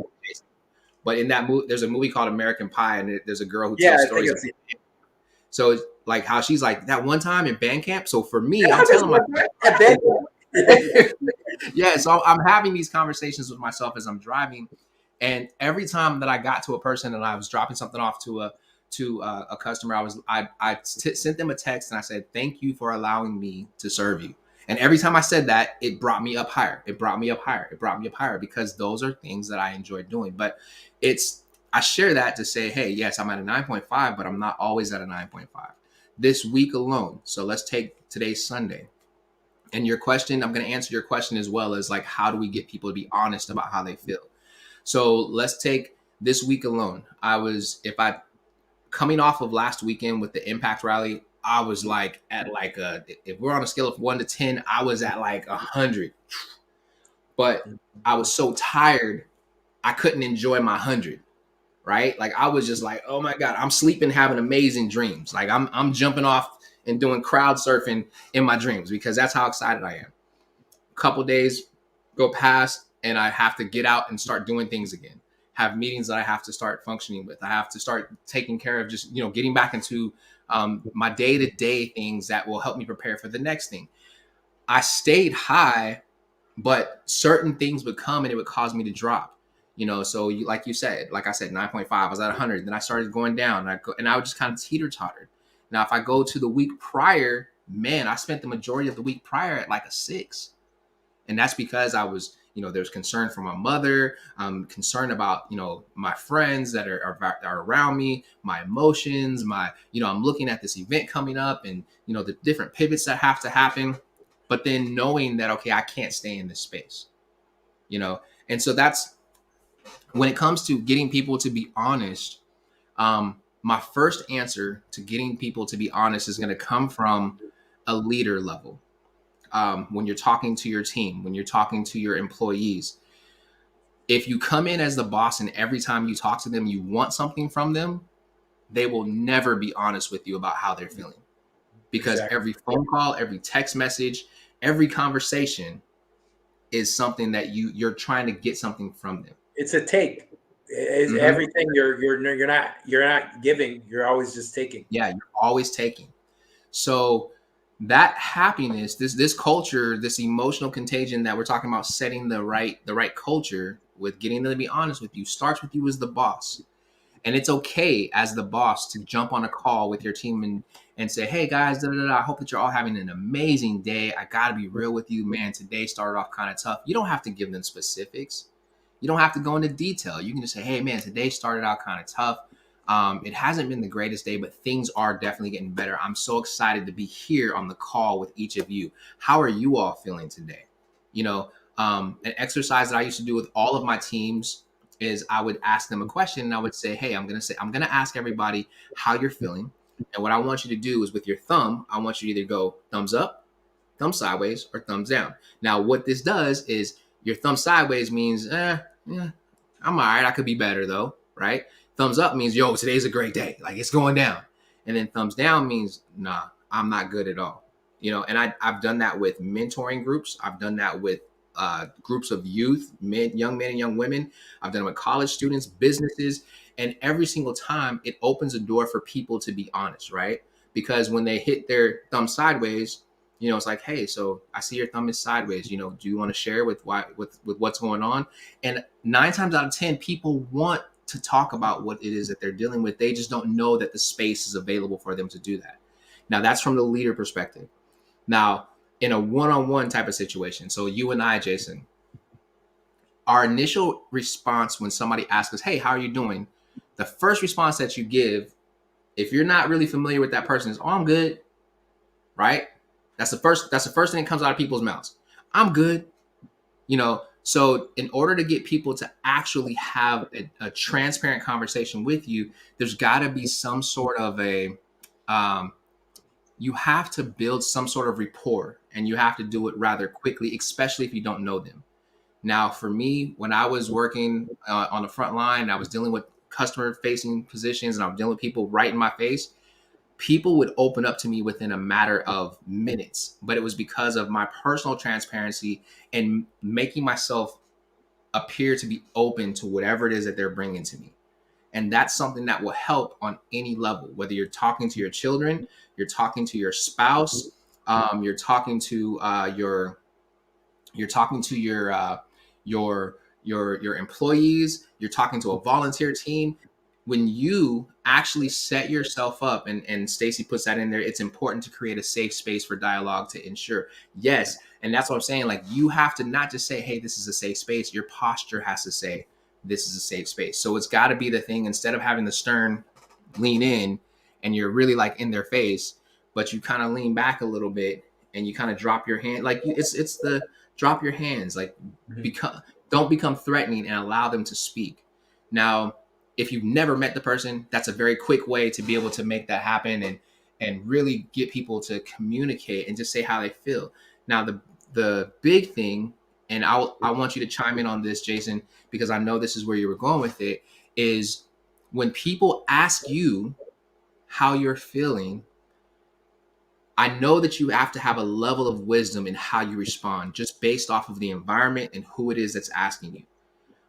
but in that movie, there's a movie called American Pie, and there's a girl who Yeah, tells I think stories. it's So it's like how she's like that one time in band camp. So for me, I'm yeah, this telling one my time at Ben. yeah. So I'm having these conversations with myself as I'm driving, and every time that I got to a person and I was dropping something off to a customer, sent them a text and I said, "Thank you for allowing me to serve you." And every time I said that, it brought me up higher. It brought me up higher. It brought me up higher because those are things that I enjoy doing. But it's I share that to say, hey, yes, I'm at a 9.5, but I'm not always at a 9.5. This week alone. So let's take today's Sunday. And your question, I'm going to answer your question as well as like, how do we get people to be honest about how they feel? So let's take this week alone. If I coming off of last weekend with the Impact Rally, I was like at like if we're on a scale of 1 to 10, I was at like 100. But I was so tired, I couldn't enjoy my 100. Right? Like I was just like, oh my God, I'm sleeping, having amazing dreams. Like I'm jumping off and doing crowd surfing in my dreams because that's how excited I am. A couple days go past and I have to get out and start doing things again. Have meetings that I have to start functioning with. I have to start taking care of just, getting back into my day-to-day things that will help me prepare for the next thing. I stayed high, but certain things would come and it would cause me to drop. So like you said, like I said, 9.5, I was at 100. Then I started going down and I would just kind of teeter-totter. Now, if I go to the week prior, man, I spent the majority of the week prior at like a 6. And that's because I was, there's concern for my mother. I'm concerned about, my friends that are around me, my emotions, I'm looking at this event coming up and, the different pivots that have to happen. But then knowing that, okay, I can't stay in this space, you know? And so that's when it comes to getting people to be honest. My first answer to getting people to be honest is going to come from a leader level. When you're talking to your team, when you're talking to your employees, if you come in as the boss and every time you talk to them, you want something from them, they will never be honest with you about how they're feeling. Because Exactly. every phone call, every text message, every conversation is something that you're trying to get something from them. It's a take. It's Mm-hmm. everything you're not giving. You're always just taking. Yeah, you're always taking. So that happiness, this culture, this emotional contagion that we're talking about, setting the right culture with getting them to be honest with you, starts with you as the boss. And it's okay as the boss to jump on a call with your team and say, hey guys, da, da, da, I hope that you're all having an amazing day. I gotta be real with you, man. Today started off kind of tough. You don't have to give them specifics. You don't have to go into detail. You can just say, hey man, today started out kind of tough. It hasn't been the greatest day, but things are definitely getting better. I'm so excited to be here on the call with each of you. How are you all feeling today? An exercise that I used to do with all of my teams is I would ask them a question and I would say, hey, I'm gonna ask everybody how you're feeling. And what I want you to do is with your thumb, I want you to either go thumbs up, thumb sideways, or thumbs down. Now, what this does is your thumb sideways means, yeah, I'm all right. I could be better though, right? Thumbs up means, yo, today's a great day. Like it's going down. And then thumbs down means, nah, I'm not good at all. And I've done that with mentoring groups. I've done that with groups of youth, young men and young women. I've done it with college students, businesses. And every single time it opens a door for people to be honest, right? Because when they hit their thumb sideways, it's like, hey, so I see your thumb is sideways. Do you want to share with what's going on? And 9 times out of 10, people want to talk about what it is that they're dealing with. They just don't know that the space is available for them to do that. Now, that's from the leader perspective. Now, in a one-on-one type of situation, so you and I, Jason, our initial response when somebody asks us, hey, how are you doing? The first response that you give, if you're not really familiar with that person, is, oh, I'm good, right? That's the first thing that comes out of people's mouths. I'm good. So in order to get people to actually have a transparent conversation with you, there's got to be some sort of um, you have to build some sort of rapport, and you have to do it rather quickly, especially if you don't know them. Now, for me, when I was working on the front line, I was dealing with customer facing positions, and I was dealing with people right in my face. People would open up to me within a matter of minutes, but it was because of my personal transparency and making myself appear to be open to whatever it is that they're bringing to me. And that's something that will help on any level, whether you're talking to your children, you're talking to your spouse, you're talking to you're talking to your employees, you're talking to a volunteer team. When you actually set yourself up, and Stacy puts that in there, it's important to create a safe space for dialogue to ensure. Yes, and that's what I'm saying. Like, you have to not just say, hey, this is a safe space. Your posture has to say, this is a safe space. So it's got to be the thing, instead of having the stern lean in and you're really like in their face, but you kind of lean back a little bit and you kind of drop your hand. Like, it's the drop your hands, like, become, don't become threatening, and allow them to speak. Now, if you've never met the person, that's a very quick way to be able to make that happen, and really get people to communicate and just say how they feel. Now, the big thing, and I want you to chime in on this, Jason, because I know this is where you were going with it, is when people ask you how you're feeling, I know that you have to have a level of wisdom in how you respond, just based off of the environment and who it is that's asking you.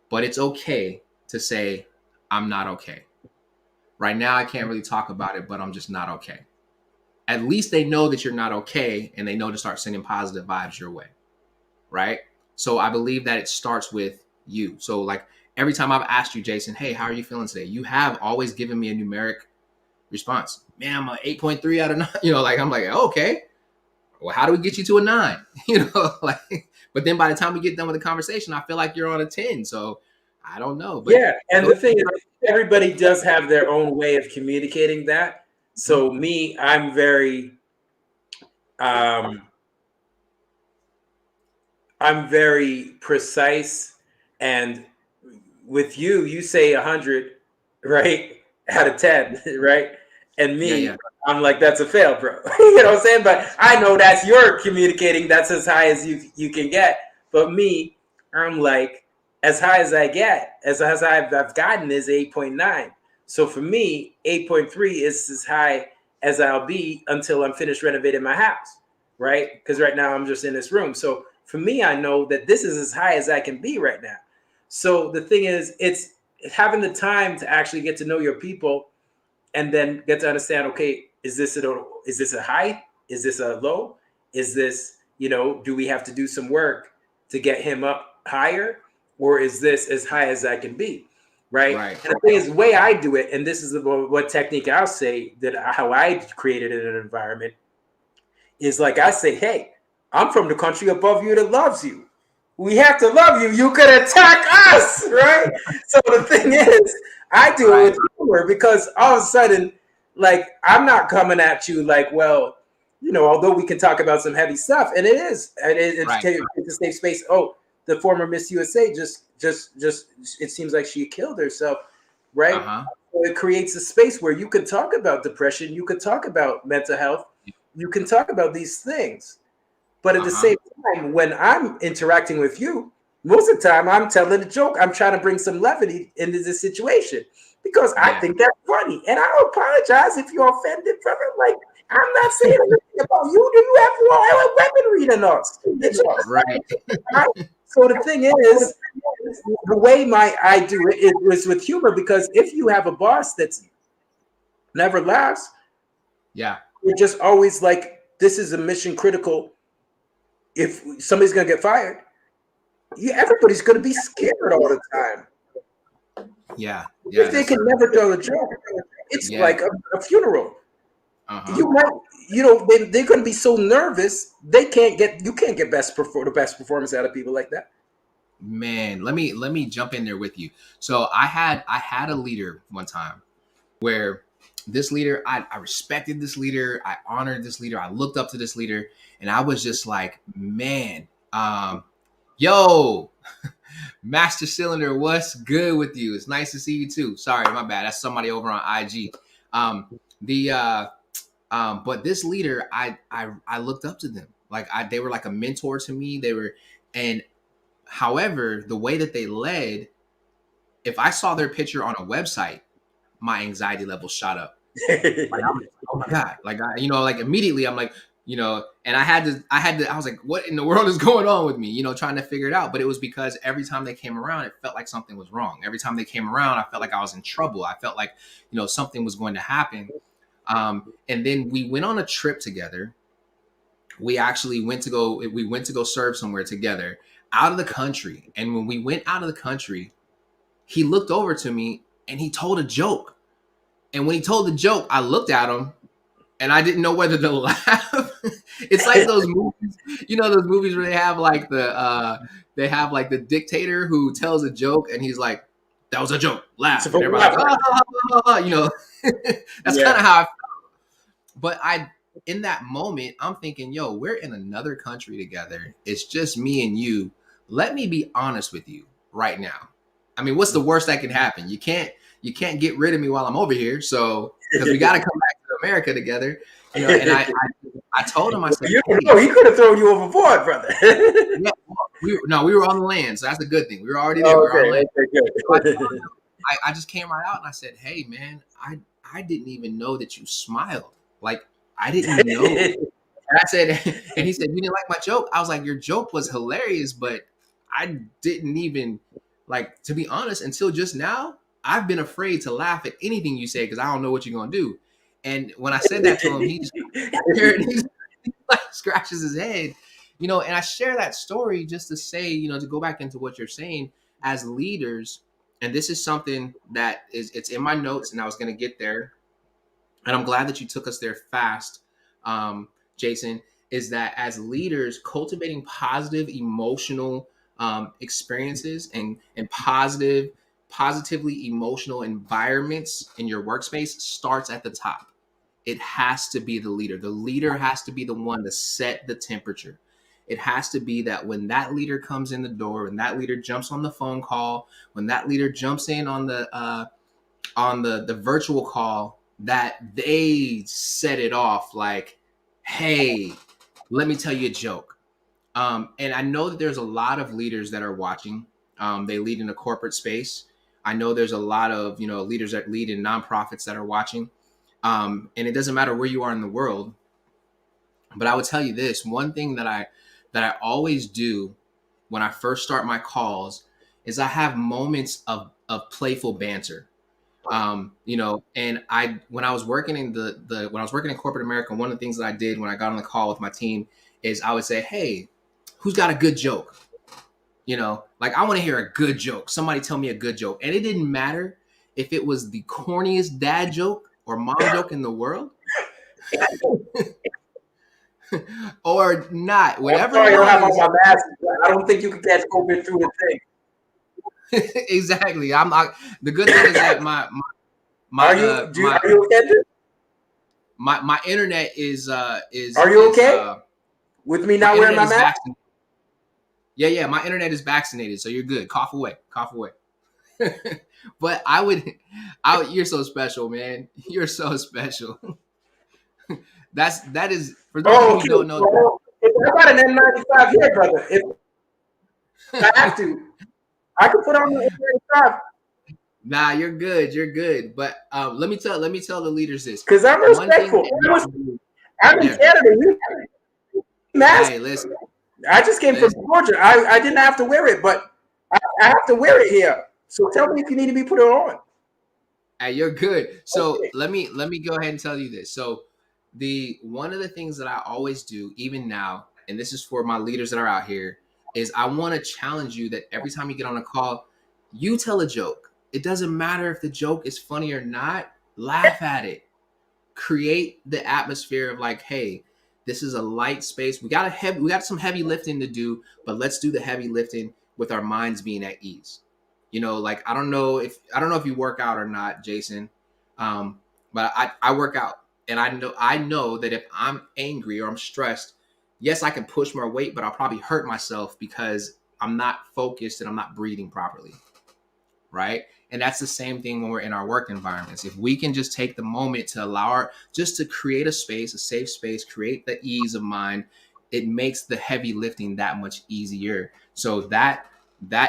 But it's okay to say, I'm not okay. Right now, I can't really talk about it, but I'm just not okay. At least they know that you're not okay, and they know to start sending positive vibes your way. Right? So I believe that it starts with you. So, like, every time I've asked you, Jason, hey, how are you feeling today? You have always given me a numeric response. Man, I'm an 8.3 out of 9. Like, I'm like, oh, okay. Well, how do we get you to a 9? Like, but then by the time we get done with the conversation, I feel like you're on a 10. So I don't know. But Yeah, and the thing is, everybody does have their own way of communicating that. So me, um, I'm very precise, and with you, you say 100, right, out of 10, right? And yeah, me, yeah, I'm like, that's a fail, bro. You know what I'm saying? But I know that's your communicating. That's as high as you can get. But me, I'm like, as high as I get, as high as I've gotten is 8.9. So for me, 8.3 is as high as I'll be until I'm finished renovating my house, right? Because right now I'm just in this room. So for me, I know that this is as high as I can be right now. So the thing is, it's having the time to actually get to know your people, and then get to understand, okay, is this a high? Is this a low? Is this, do we have to do some work to get him up higher? Or is this as high as I can be? Right. right, And the thing is, the way I do it, and this is what technique I'll say, that how I created an environment, is like, I say, hey, I'm from the country above you that loves you. We have to love you. You could attack us, right? So the thing is, I do it right, with humor, because all of a sudden, like, I'm not coming at you like, well, although we can talk about some heavy stuff, and right. it's a safe space. Oh, the former Miss USA just it seems like she killed herself, Uh right? huh. So it creates a space where you could talk about depression, you could talk about mental health, you can talk about these things. But at Uh the huh. same time, when I'm interacting with you, most of the time I'm telling a joke. I'm trying to bring some levity into the situation because I Yeah. think that's funny. And I apologize if you're offended, brother. Like, I'm not saying anything about you. Do you have more weaponry than us? It's just Right. right. So the thing is, the way I do it is with humor, because if you have a boss that's never laughs, Yeah. you're just always like, this is a mission critical. If somebody's gonna get fired, everybody's going to be scared all the time. Yeah. Yeah. If they That's can never tell a joke, it's yeah. like a funeral. Uh huh. You might, they're going to be so nervous you can't get the best performance out of people like that. Man, let me jump in there with you. So I had a leader one time where this leader, I respected this leader, I honored this leader, I looked up to this leader, and I was just like, man, yo, Master Cylinder, what's good with you? It's nice to see you too. Sorry, my bad. That's somebody over on IG. The But this leader, I looked up to them. Like they were like a mentor to me. They were, and however, the way that they led, if I saw their picture on a website, my anxiety level shot up. Like I'm like, oh my god, like like immediately I'm like, and I was like, what in the world is going on with me? Trying to figure it out. But it was because every time they came around, it felt like something was wrong. Every time they came around, I felt like I was in trouble. I felt like, something was going to happen. And then we went on a trip together. We actually went to go serve somewhere together out of the country. And when we went out of the country, he looked over to me and he told a joke. And when he told the joke, I looked at him and I didn't know whether to laugh. It's like those movies, those movies where they have like the dictator who tells a joke and he's like, that was a joke, It's laugh. a And everybody's like, laugh. that's Yeah. kind of how but in that moment, I'm thinking, yo, we're in another country together. It's just me and you. Let me be honest with you right now. I mean, what's the worst that can happen? You can't get rid of me while I'm over here. So, because we got to come back to America together, And I told him, I said, You don't hey, know. He could have thrown you overboard, brother. yeah, we were on the land, so that's the good thing. We were already there. We were on Okay. land. Okay. So Good. I just came right out and I said, hey, man, I didn't even know that you smiled. Like, I didn't know. And I said, and he said, you didn't like my joke? I was like, your joke was hilarious, but I didn't even, like, to be honest, until just now, I've been afraid to laugh at anything you say because I don't know what you're going to do. And when I said that to him, he just he like scratches his head, and I share that story just to say, to go back into what you're saying as leaders. And this is something that it's in my notes and I was going to get there, and I'm glad that you took us there fast, Jason, is that as leaders, cultivating positive emotional experiences and positively emotional environments in your workspace starts at the top. It has to be the leader. The leader has to be the one to set the temperature. It has to be that when that leader comes in the door, when that leader jumps on the phone call, when that leader jumps in on the virtual call, that they set it off like, hey, let me tell you a joke. And I know that there's a lot of leaders that are watching. They lead in a corporate space. I know there's a lot of leaders that lead in nonprofits that are watching. And it doesn't matter where you are in the world. But I would tell you this: one thing that I always do when I first start my calls is I have moments of playful banter. And I when I was working in when I was working in corporate America, one of the things that I did when I got on the call with my team is I would say, hey, who's got a good joke? Like, I want to hear a good joke. Somebody tell me a good joke. And it didn't matter if it was the corniest dad joke or mom joke in the world or not, I'm whatever sorry, it I don't have on was. my mask. I don't think you can catch COVID through the thing. Exactly. I'm not, the good thing is that my Are you? my Are you offended? my internet is Are you okay with me my not wearing internet my is mask? vaccinated. Yeah, my internet is vaccinated, so you're good. Cough away, cough away. But you're so special, man. You're so special. That is for those of Oh, you who okay. don't know. Well, if I got an N95 here, brother, if I have to, I can put on the N95 Nah, you're good. You're good. But let me tell the leaders this. because I'm One thing respectful. that you can do. I'm in Yeah. Canada. We mask. Hey, listen, I just came from listen. Georgia. I didn't have to wear it, but I have to wear it here. So tell me if you need me to put it on. Hey, you're good. So Okay. let me go ahead and tell you this. So the one of the things that I always do, even now, and this is for my leaders that are out here, is I want to challenge you that every time you get on a call, you tell a joke. It doesn't matter if the joke is funny or not. Laugh at it. Create the atmosphere of like, hey, this is a light space. We got some heavy lifting to do, but let's do the heavy lifting with our minds being at ease. Like, I don't know if you work out or not, Jason, um, but I work out, and I know that if I'm angry or I'm stressed, yes, I can push more weight, but I'll probably hurt myself because I'm not focused and I'm not breathing properly, right? And that's the same thing when we're in our work environments. If we can just take the moment to allow just to create a space, a safe space, create the ease of mind, it makes the heavy lifting that much easier. So that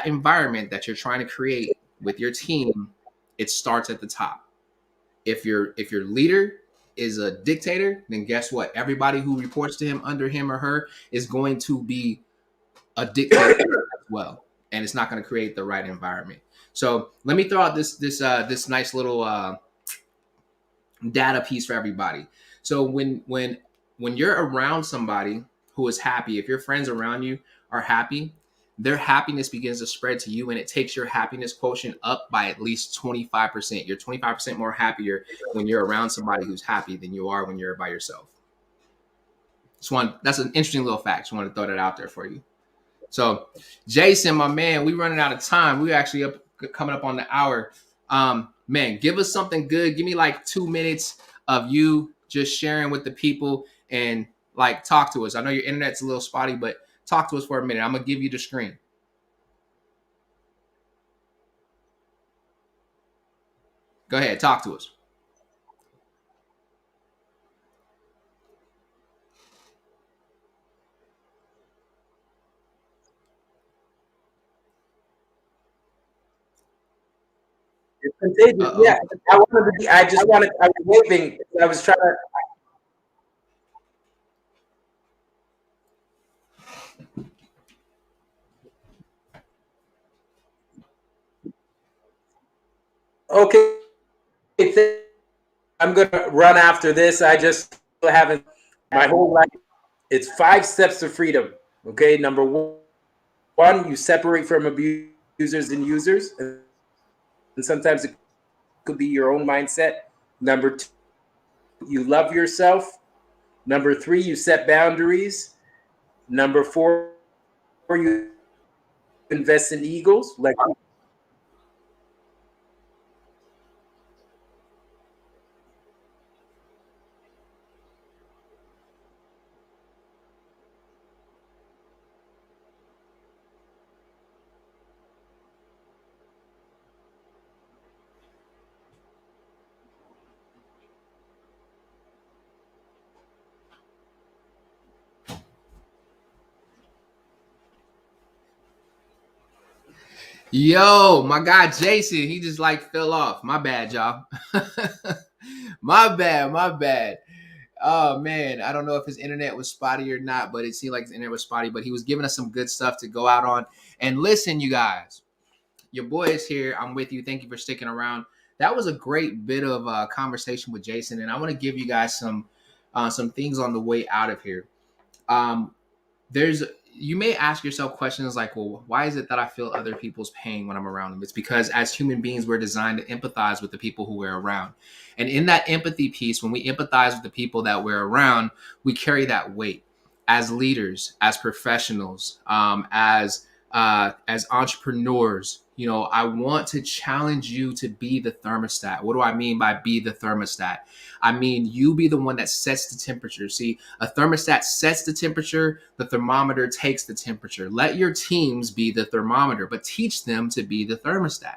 environment that you're trying to create with your team, it starts at the top. If your leader is a dictator, then guess what? Everybody who reports to him, under him or her, is going to be a dictator as well, and it's not going to create the right environment. So let me throw out this nice little data piece for everybody. So when you're around somebody who is happy, if your friends around you are happy, their happiness begins to spread to you, and it takes your happiness quotient up by at least 25%. You're 25% more happier when you're around somebody who's happy than you are when you're by yourself. That's an interesting little fact. Just want to throw that out there for you. So, Jason, my man, we running out of time. We actually coming up on the hour. Man, give us something good. Give me like 2 minutes of you just sharing with the people and like talk to us. I know your internet's a little spotty, but talk to us for a minute. I'm gonna give you the screen. Go ahead, talk to us. It's contagious. Uh Yeah, oh. I wanted to be. I just wanted. I was waving. I was trying to. Okay, I'm gonna run after this. I just haven't my whole life. It's 5 steps to freedom. Okay, number one, you separate from abusers and users, and sometimes it could be your own mindset. Number two, you love yourself. Number three, you set boundaries. Number four, you invest in eagles. Like, Yo, my guy Jason, he just like fell off. My bad, y'all. My bad, my bad. Oh man, I don't know if his internet was spotty or not, but it seemed like his internet was spotty. But he was giving us some good stuff to go out on. And listen, you guys, your boy is here. I'm with you. Thank you for sticking around. That was a great bit of conversation with Jason, and I want to give you guys some things on the way out of here. Um, there's You may ask yourself questions like, well, why is it that I feel other people's pain when I'm around them? It's because as human beings, we're designed to empathize with the people who we're around. And in that empathy piece, when we empathize with the people that we're around, we carry that weight as leaders, as professionals, as entrepreneurs. You know, I want to challenge you to be the thermostat. What do I mean by be the thermostat? I mean, you be the one that sets the temperature. See, a thermostat sets the temperature, the thermometer takes the temperature. Let your teams be the thermometer, but teach them to be the thermostat.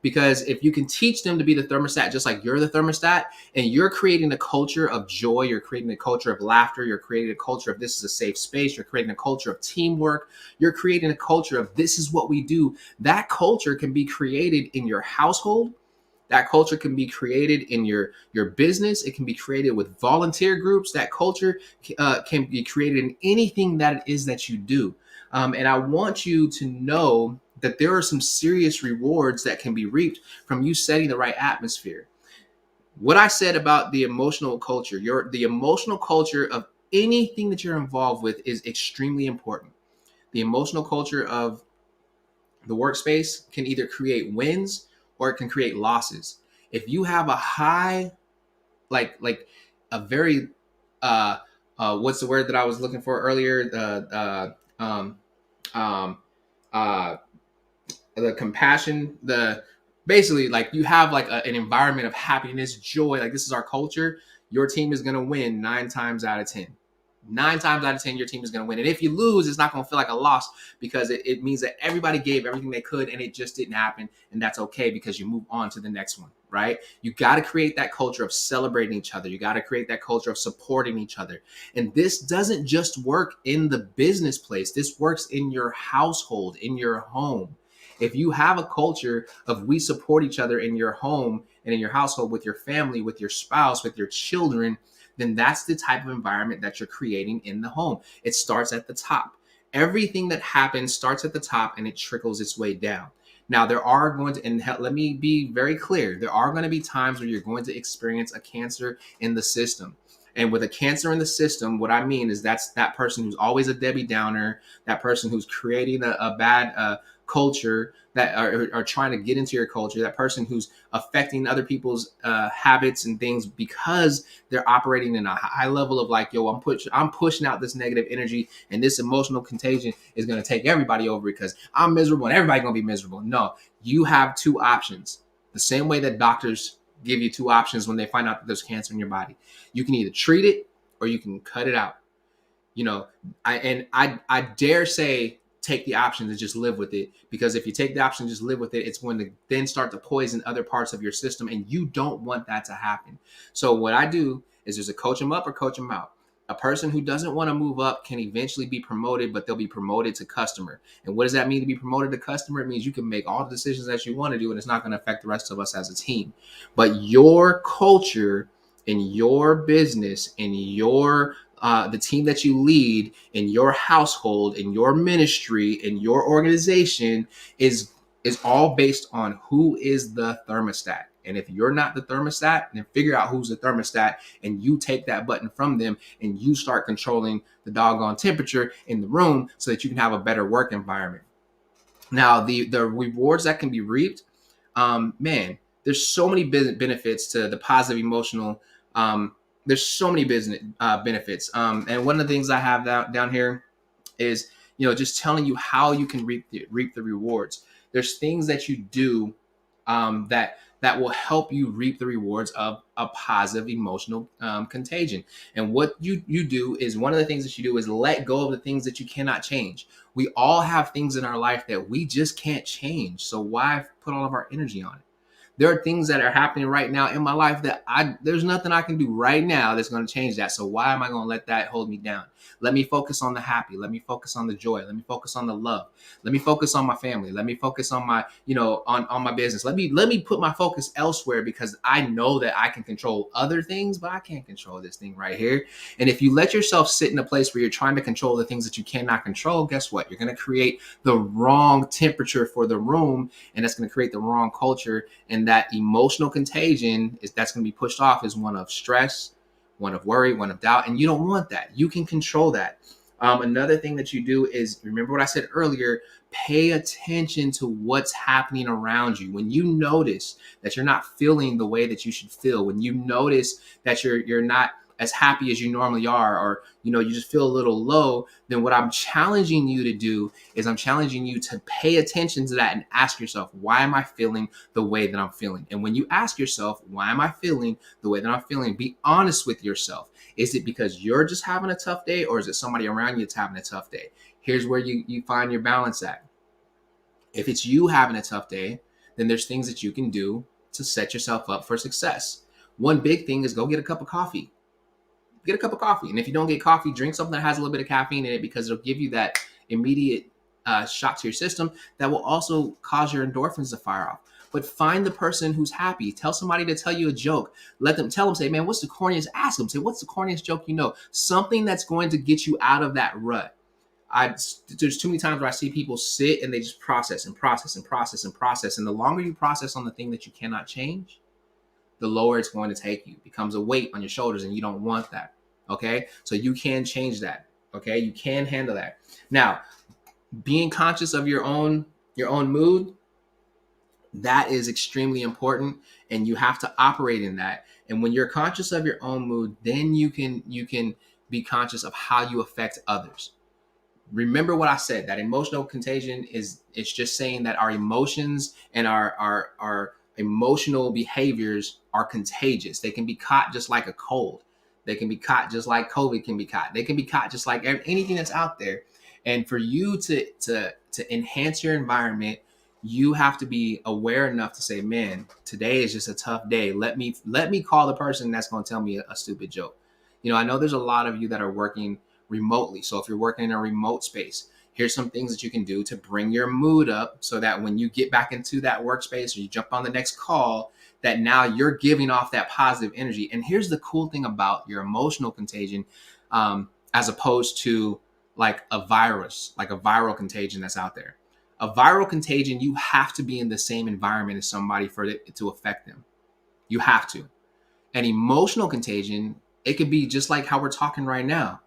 Because if you can teach them to be the thermostat, just like you're the thermostat, and you're creating a culture of joy, you're creating a culture of laughter, you're creating a culture of this is a safe space, you're creating a culture of teamwork, you're creating a culture of this is what we do. That culture can be created in your household. That culture can be created in your business. It can be created with volunteer groups. That culture can be created in anything that it is that you do. And I want you to know that there are some serious rewards that can be reaped from you setting the right atmosphere. What I said about the emotional culture, the emotional culture of anything that you're involved with is extremely important. The emotional culture of the workspace can either create wins or it can create losses. If you have a high, like a very what's the word that I was looking for earlier? Um, um, uh, the compassion, basically, like, you have like an environment of happiness, joy, like this is our culture, your team is going to win 9 times out of 10. 9 times out of 10, your team is going to win. And if you lose, it's not going to feel like a loss, because it means that everybody gave everything they could and it just didn't happen. And that's okay, because you move on to the next one, right? You got to create that culture of celebrating each other. You got to create that culture of supporting each other. And this doesn't just work in the business place, this works in your household, in your home. If you have a culture of we support each other in your home and in your household, with your family, with your spouse, with your children, then that's the type of environment that you're creating in the home. It starts at the top. Everything that happens starts at the top and it trickles its way down. Now, there are going to, and let me be very clear, there are going to be times where you're going to experience a cancer in the system. And with a cancer in the system, what I mean is that's that person who's always a Debbie Downer, that person who's creating a bad culture, that are trying to get into your culture, that person who's affecting other people's habits and things, because they're operating in a high level of like, yo, I'm pushing out this negative energy, and this emotional contagion is going to take everybody over because I'm miserable and everybody's going to be miserable. No, you have two options. The same way that doctors give you two options when they find out that there's cancer in your body. You can either treat it or you can cut it out. You know, I dare say take the option to just live with it, because if you take the option to just live with it, it's going to then start to poison other parts of your system, and you don't want that to happen. So what I do is there's a coach them up or coach them out. A person who doesn't want to move up can eventually be promoted, but they'll be promoted to customer. And what does that mean, to be promoted to customer? It means you can make all the decisions that you want to do, and it's not going to affect the rest of us as a team. But your culture in your business, in your the team that you lead, in your household, in your ministry, in your organization, is all based on who is the thermostat. And if you're not the thermostat, then figure out who's the thermostat, and you take that button from them and you start controlling the doggone temperature in the room so that you can have a better work environment. Now, the rewards that can be reaped, man, there's so many benefits to the positive emotional. There's so many business benefits. And one of the things I have down here is, just telling you how you can reap the rewards. There's things that you do that will help you reap the rewards of a positive emotional contagion. And what you do is, one of the things that you do is let go of the things that you cannot change. We all have things in our life that we just can't change. So why put all of our energy on it? There are things that are happening right now in my life that there's nothing I can do right now that's going to change that. So why am I going to let that hold me down? Let me focus on the happy. Let me focus on the joy. Let me focus on the love. Let me focus on my family. Let me focus on my, on my business. Let me put my focus elsewhere, because I know that I can control other things, but I can't control this thing right here. And if you let yourself sit in a place where you're trying to control the things that you cannot control, guess what? You're going to create the wrong temperature for the room, and that's going to create the wrong culture. And that emotional contagion that's going to be pushed off is one of stress, one of worry, one of doubt, and you don't want that. You can control that. Another thing that you do is, remember what I said earlier, pay attention to what's happening around you. When you notice that you're not feeling the way that you should feel, when you notice that you're not as happy as you normally are, or you just feel a little low, then what I'm challenging you to do is, I'm challenging you to pay attention to that and ask yourself, why am I feeling the way that I'm feeling? And when you ask yourself, why am I feeling the way that I'm feeling, be honest with yourself. Is it because you're just having a tough day, or is it somebody around you that's having a tough day? Here's where you find your balance at. If it's you having a tough day, then there's things that you can do to set yourself up for success. One big thing is, go get a cup of coffee. Get a cup of coffee. And if you don't get coffee, drink something that has a little bit of caffeine in it, because it'll give you that immediate shock to your system that will also cause your endorphins to fire off. But find the person who's happy. Tell somebody to tell you a joke. Tell them, say, man, what's the corniest? Ask them, say, what's the corniest joke you know? Something that's going to get you out of that rut. There's too many times where I see people sit and they just process and process and process and process. And the longer you process on the thing that you cannot change, the lower it's going to take you. It becomes a weight on your shoulders, and you don't want that. Okay, so you can change that. Okay, you can handle that. Now, being conscious of your own mood, that is extremely important, and you have to operate in that. And when you're conscious of your own mood, then you can be conscious of how you affect others. Remember what I said, that emotional contagion it's just saying that our emotions and our emotional behaviors are contagious. They can be caught just like a cold. They can be caught just like COVID can be caught. They can be caught just like anything that's out there. And for you to enhance your environment, you have to be aware enough to say, man, today is just a tough day. Let me call the person that's going to tell me a stupid joke. I know there's a lot of you that are working remotely. So if you're working in a remote space, here's some things that you can do to bring your mood up so that when you get back into that workspace or you jump on the next call, that now you're giving off that positive energy. And here's the cool thing about your emotional contagion, as opposed to like a virus, like a viral contagion that's out there. A viral contagion, you have to be in the same environment as somebody for it to affect them. You have to. An emotional contagion, it could be just like how we're talking right now.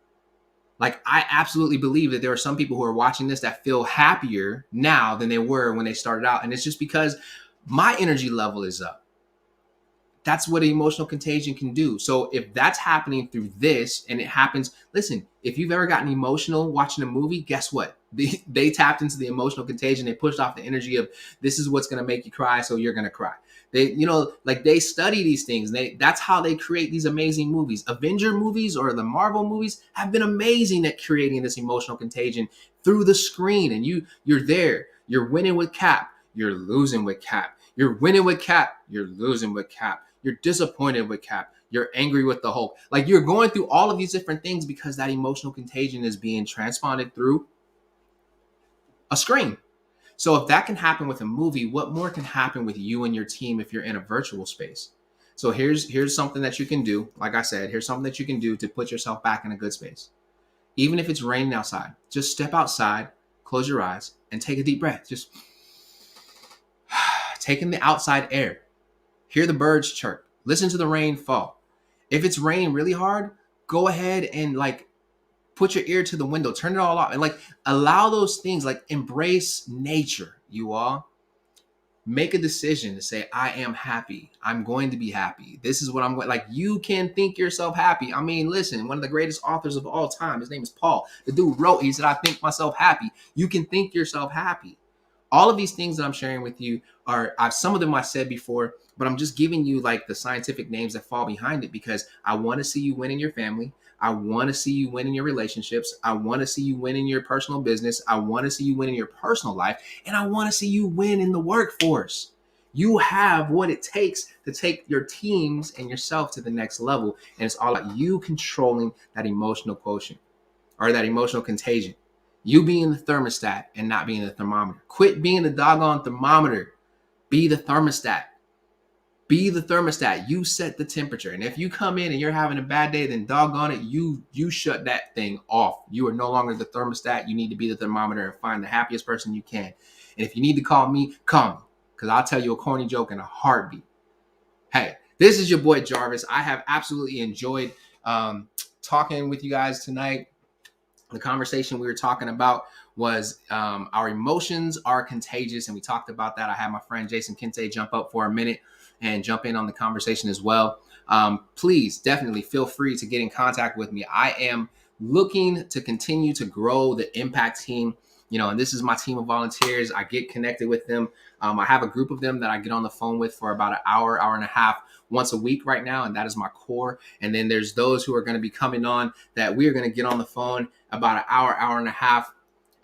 Like, I absolutely believe that there are some people who are watching this that feel happier now than they were when they started out. And it's just because my energy level is up. That's what an emotional contagion can do. So if that's happening through this and it happens, listen, if you've ever gotten emotional watching a movie, guess what? They tapped into the emotional contagion. They pushed off the energy of this is what's going to make you cry. So you're going to cry. Like they study these things. That's how they create these amazing movies. Avenger movies or the Marvel movies have been amazing at creating this emotional contagion through the screen. And you're there. You're winning with Cap. You're losing with Cap. You're winning with Cap. You're losing with Cap. You're disappointed with Cap. You're angry with the Hulk. Like, you're going through all of these different things because that emotional contagion is being transponded through a screen. So if that can happen with a movie, what more can happen with you and your team if you're in a virtual space? So here's something that you can do. Like I said, here's something that you can do to put yourself back in a good space. Even if it's raining outside, just step outside, close your eyes, and take a deep breath. Just take in the outside air. Hear the birds chirp. Listen to the rain fall. If it's raining really hard, go ahead and like put your ear to the window, turn it all off, and like allow those things, like embrace nature. You all make a decision to say, I am happy. I'm going to be happy. This is what I'm going. Like, you can think yourself happy. I mean, listen, one of the greatest authors of all time, his name is Paul. The dude wrote, he said, I think myself happy. You can think yourself happy. All of these things that I'm sharing with you some of them I said before, but I'm just giving you like the scientific names that fall behind it because I want to see you win in your family. I want to see you win in your relationships. I want to see you win in your personal business. I want to see you win in your personal life. And I want to see you win in the workforce. You have what it takes to take your teams and yourself to the next level. And it's all about you controlling that emotional quotient or that emotional contagion. You being the thermostat and not being the thermometer. Quit being the doggone thermometer. Be the thermostat. Be the thermostat. You set the temperature. And if you come in and you're having a bad day, then doggone it, you shut that thing off. You are no longer the thermostat. You need to be the thermometer and find the happiest person you can. And if you need to call me, call me. Because I'll tell you a corny joke in a heartbeat. Hey, this is your boy Jarvis. I have absolutely enjoyed talking with you guys tonight. The conversation we were talking about was our emotions are contagious, and we talked about that. I had my friend Jason Kente jump up for a minute and jump in on the conversation as well. Please definitely feel free to get in contact with me. I am looking to continue to grow the impact team, and this is my team of volunteers. I get connected with them. I have a group of them that I get on the phone with for about an hour and a half once a week right now, and that is my core. And then there's those who are going to be coming on that we are going to get on the phone about an hour and a half.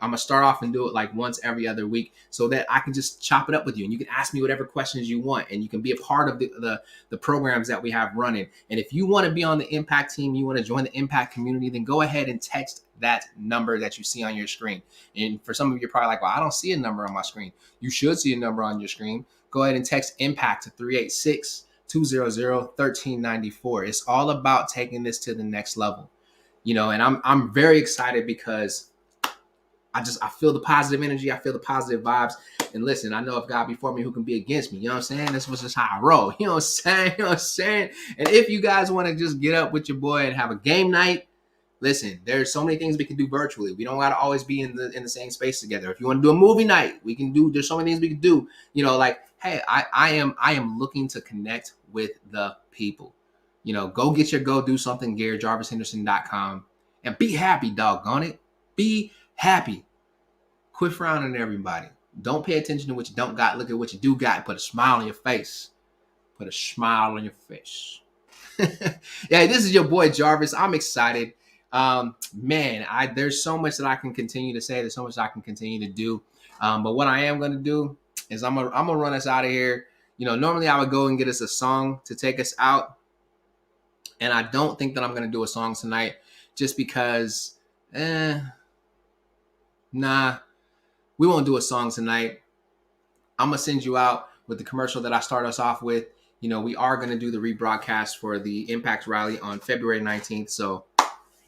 I'm going to start off and do it like once every other week so that I can just chop it up with you. And you can ask me whatever questions you want, and you can be a part of the programs that we have running. And if you want to be on the impact team, you want to join the impact community, then go ahead and text that number that you see on your screen. And for some of you, you're probably like, well, I don't see a number on my screen. You should see a number on your screen. Go ahead and text impact to 386-200-1394. It's all about taking this to the next level. And I'm very excited because I feel the positive energy. I feel the positive vibes. And listen, I know if God be for me, who can be against me? You know what I'm saying? This was just how I roll. You know what I'm saying? And if you guys want to just get up with your boy and have a game night, listen, there's so many things we can do virtually. We don't got to always be in the same space together. If you want to do a movie night, there's so many things we can do. Hey, I am looking to connect with the people. Go get your go do something gear, jarvishenderson.com, and be happy, doggone it. Be happy. Quit frowning at everybody. Don't pay attention to what you don't got. Look at what you do got and put a smile on your face. Put a smile on your face. Yeah, this is your boy Jarvis. I'm excited. Man, there's so much that I can continue to say. There's so much I can continue to do. But what I am going to do is I'm gonna run us out of here. You know, normally I would go and get us a song to take us out, and I don't think that I'm going to do a song tonight, just because, nah, we won't do a song tonight. I'm gonna send you out with the commercial that I start us off with. You know, we are gonna do the rebroadcast for the Impact Rally on February 19th. So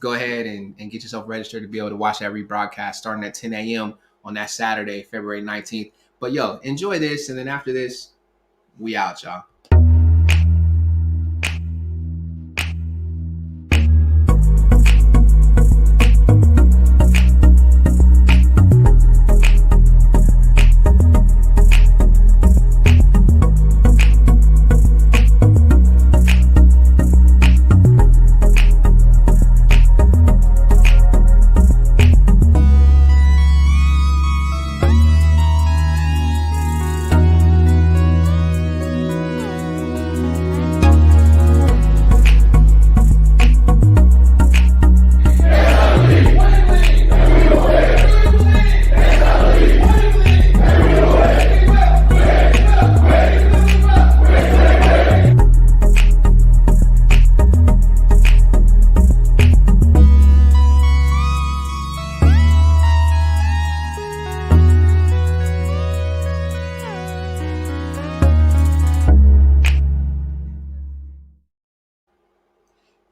go ahead and get yourself registered to be able to watch that rebroadcast starting at 10 a.m. on that Saturday, February 19th. But yo, enjoy this, and then after this, we out, y'all.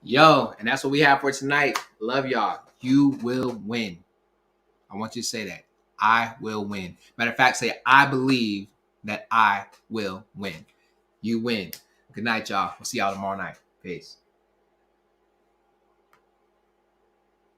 Yo, and that's what we have for tonight. Love y'all. You will win. I want you to say that. I will win. Matter of fact, say, I believe that I will win. You win. Good night, y'all. We'll see y'all tomorrow night. Peace.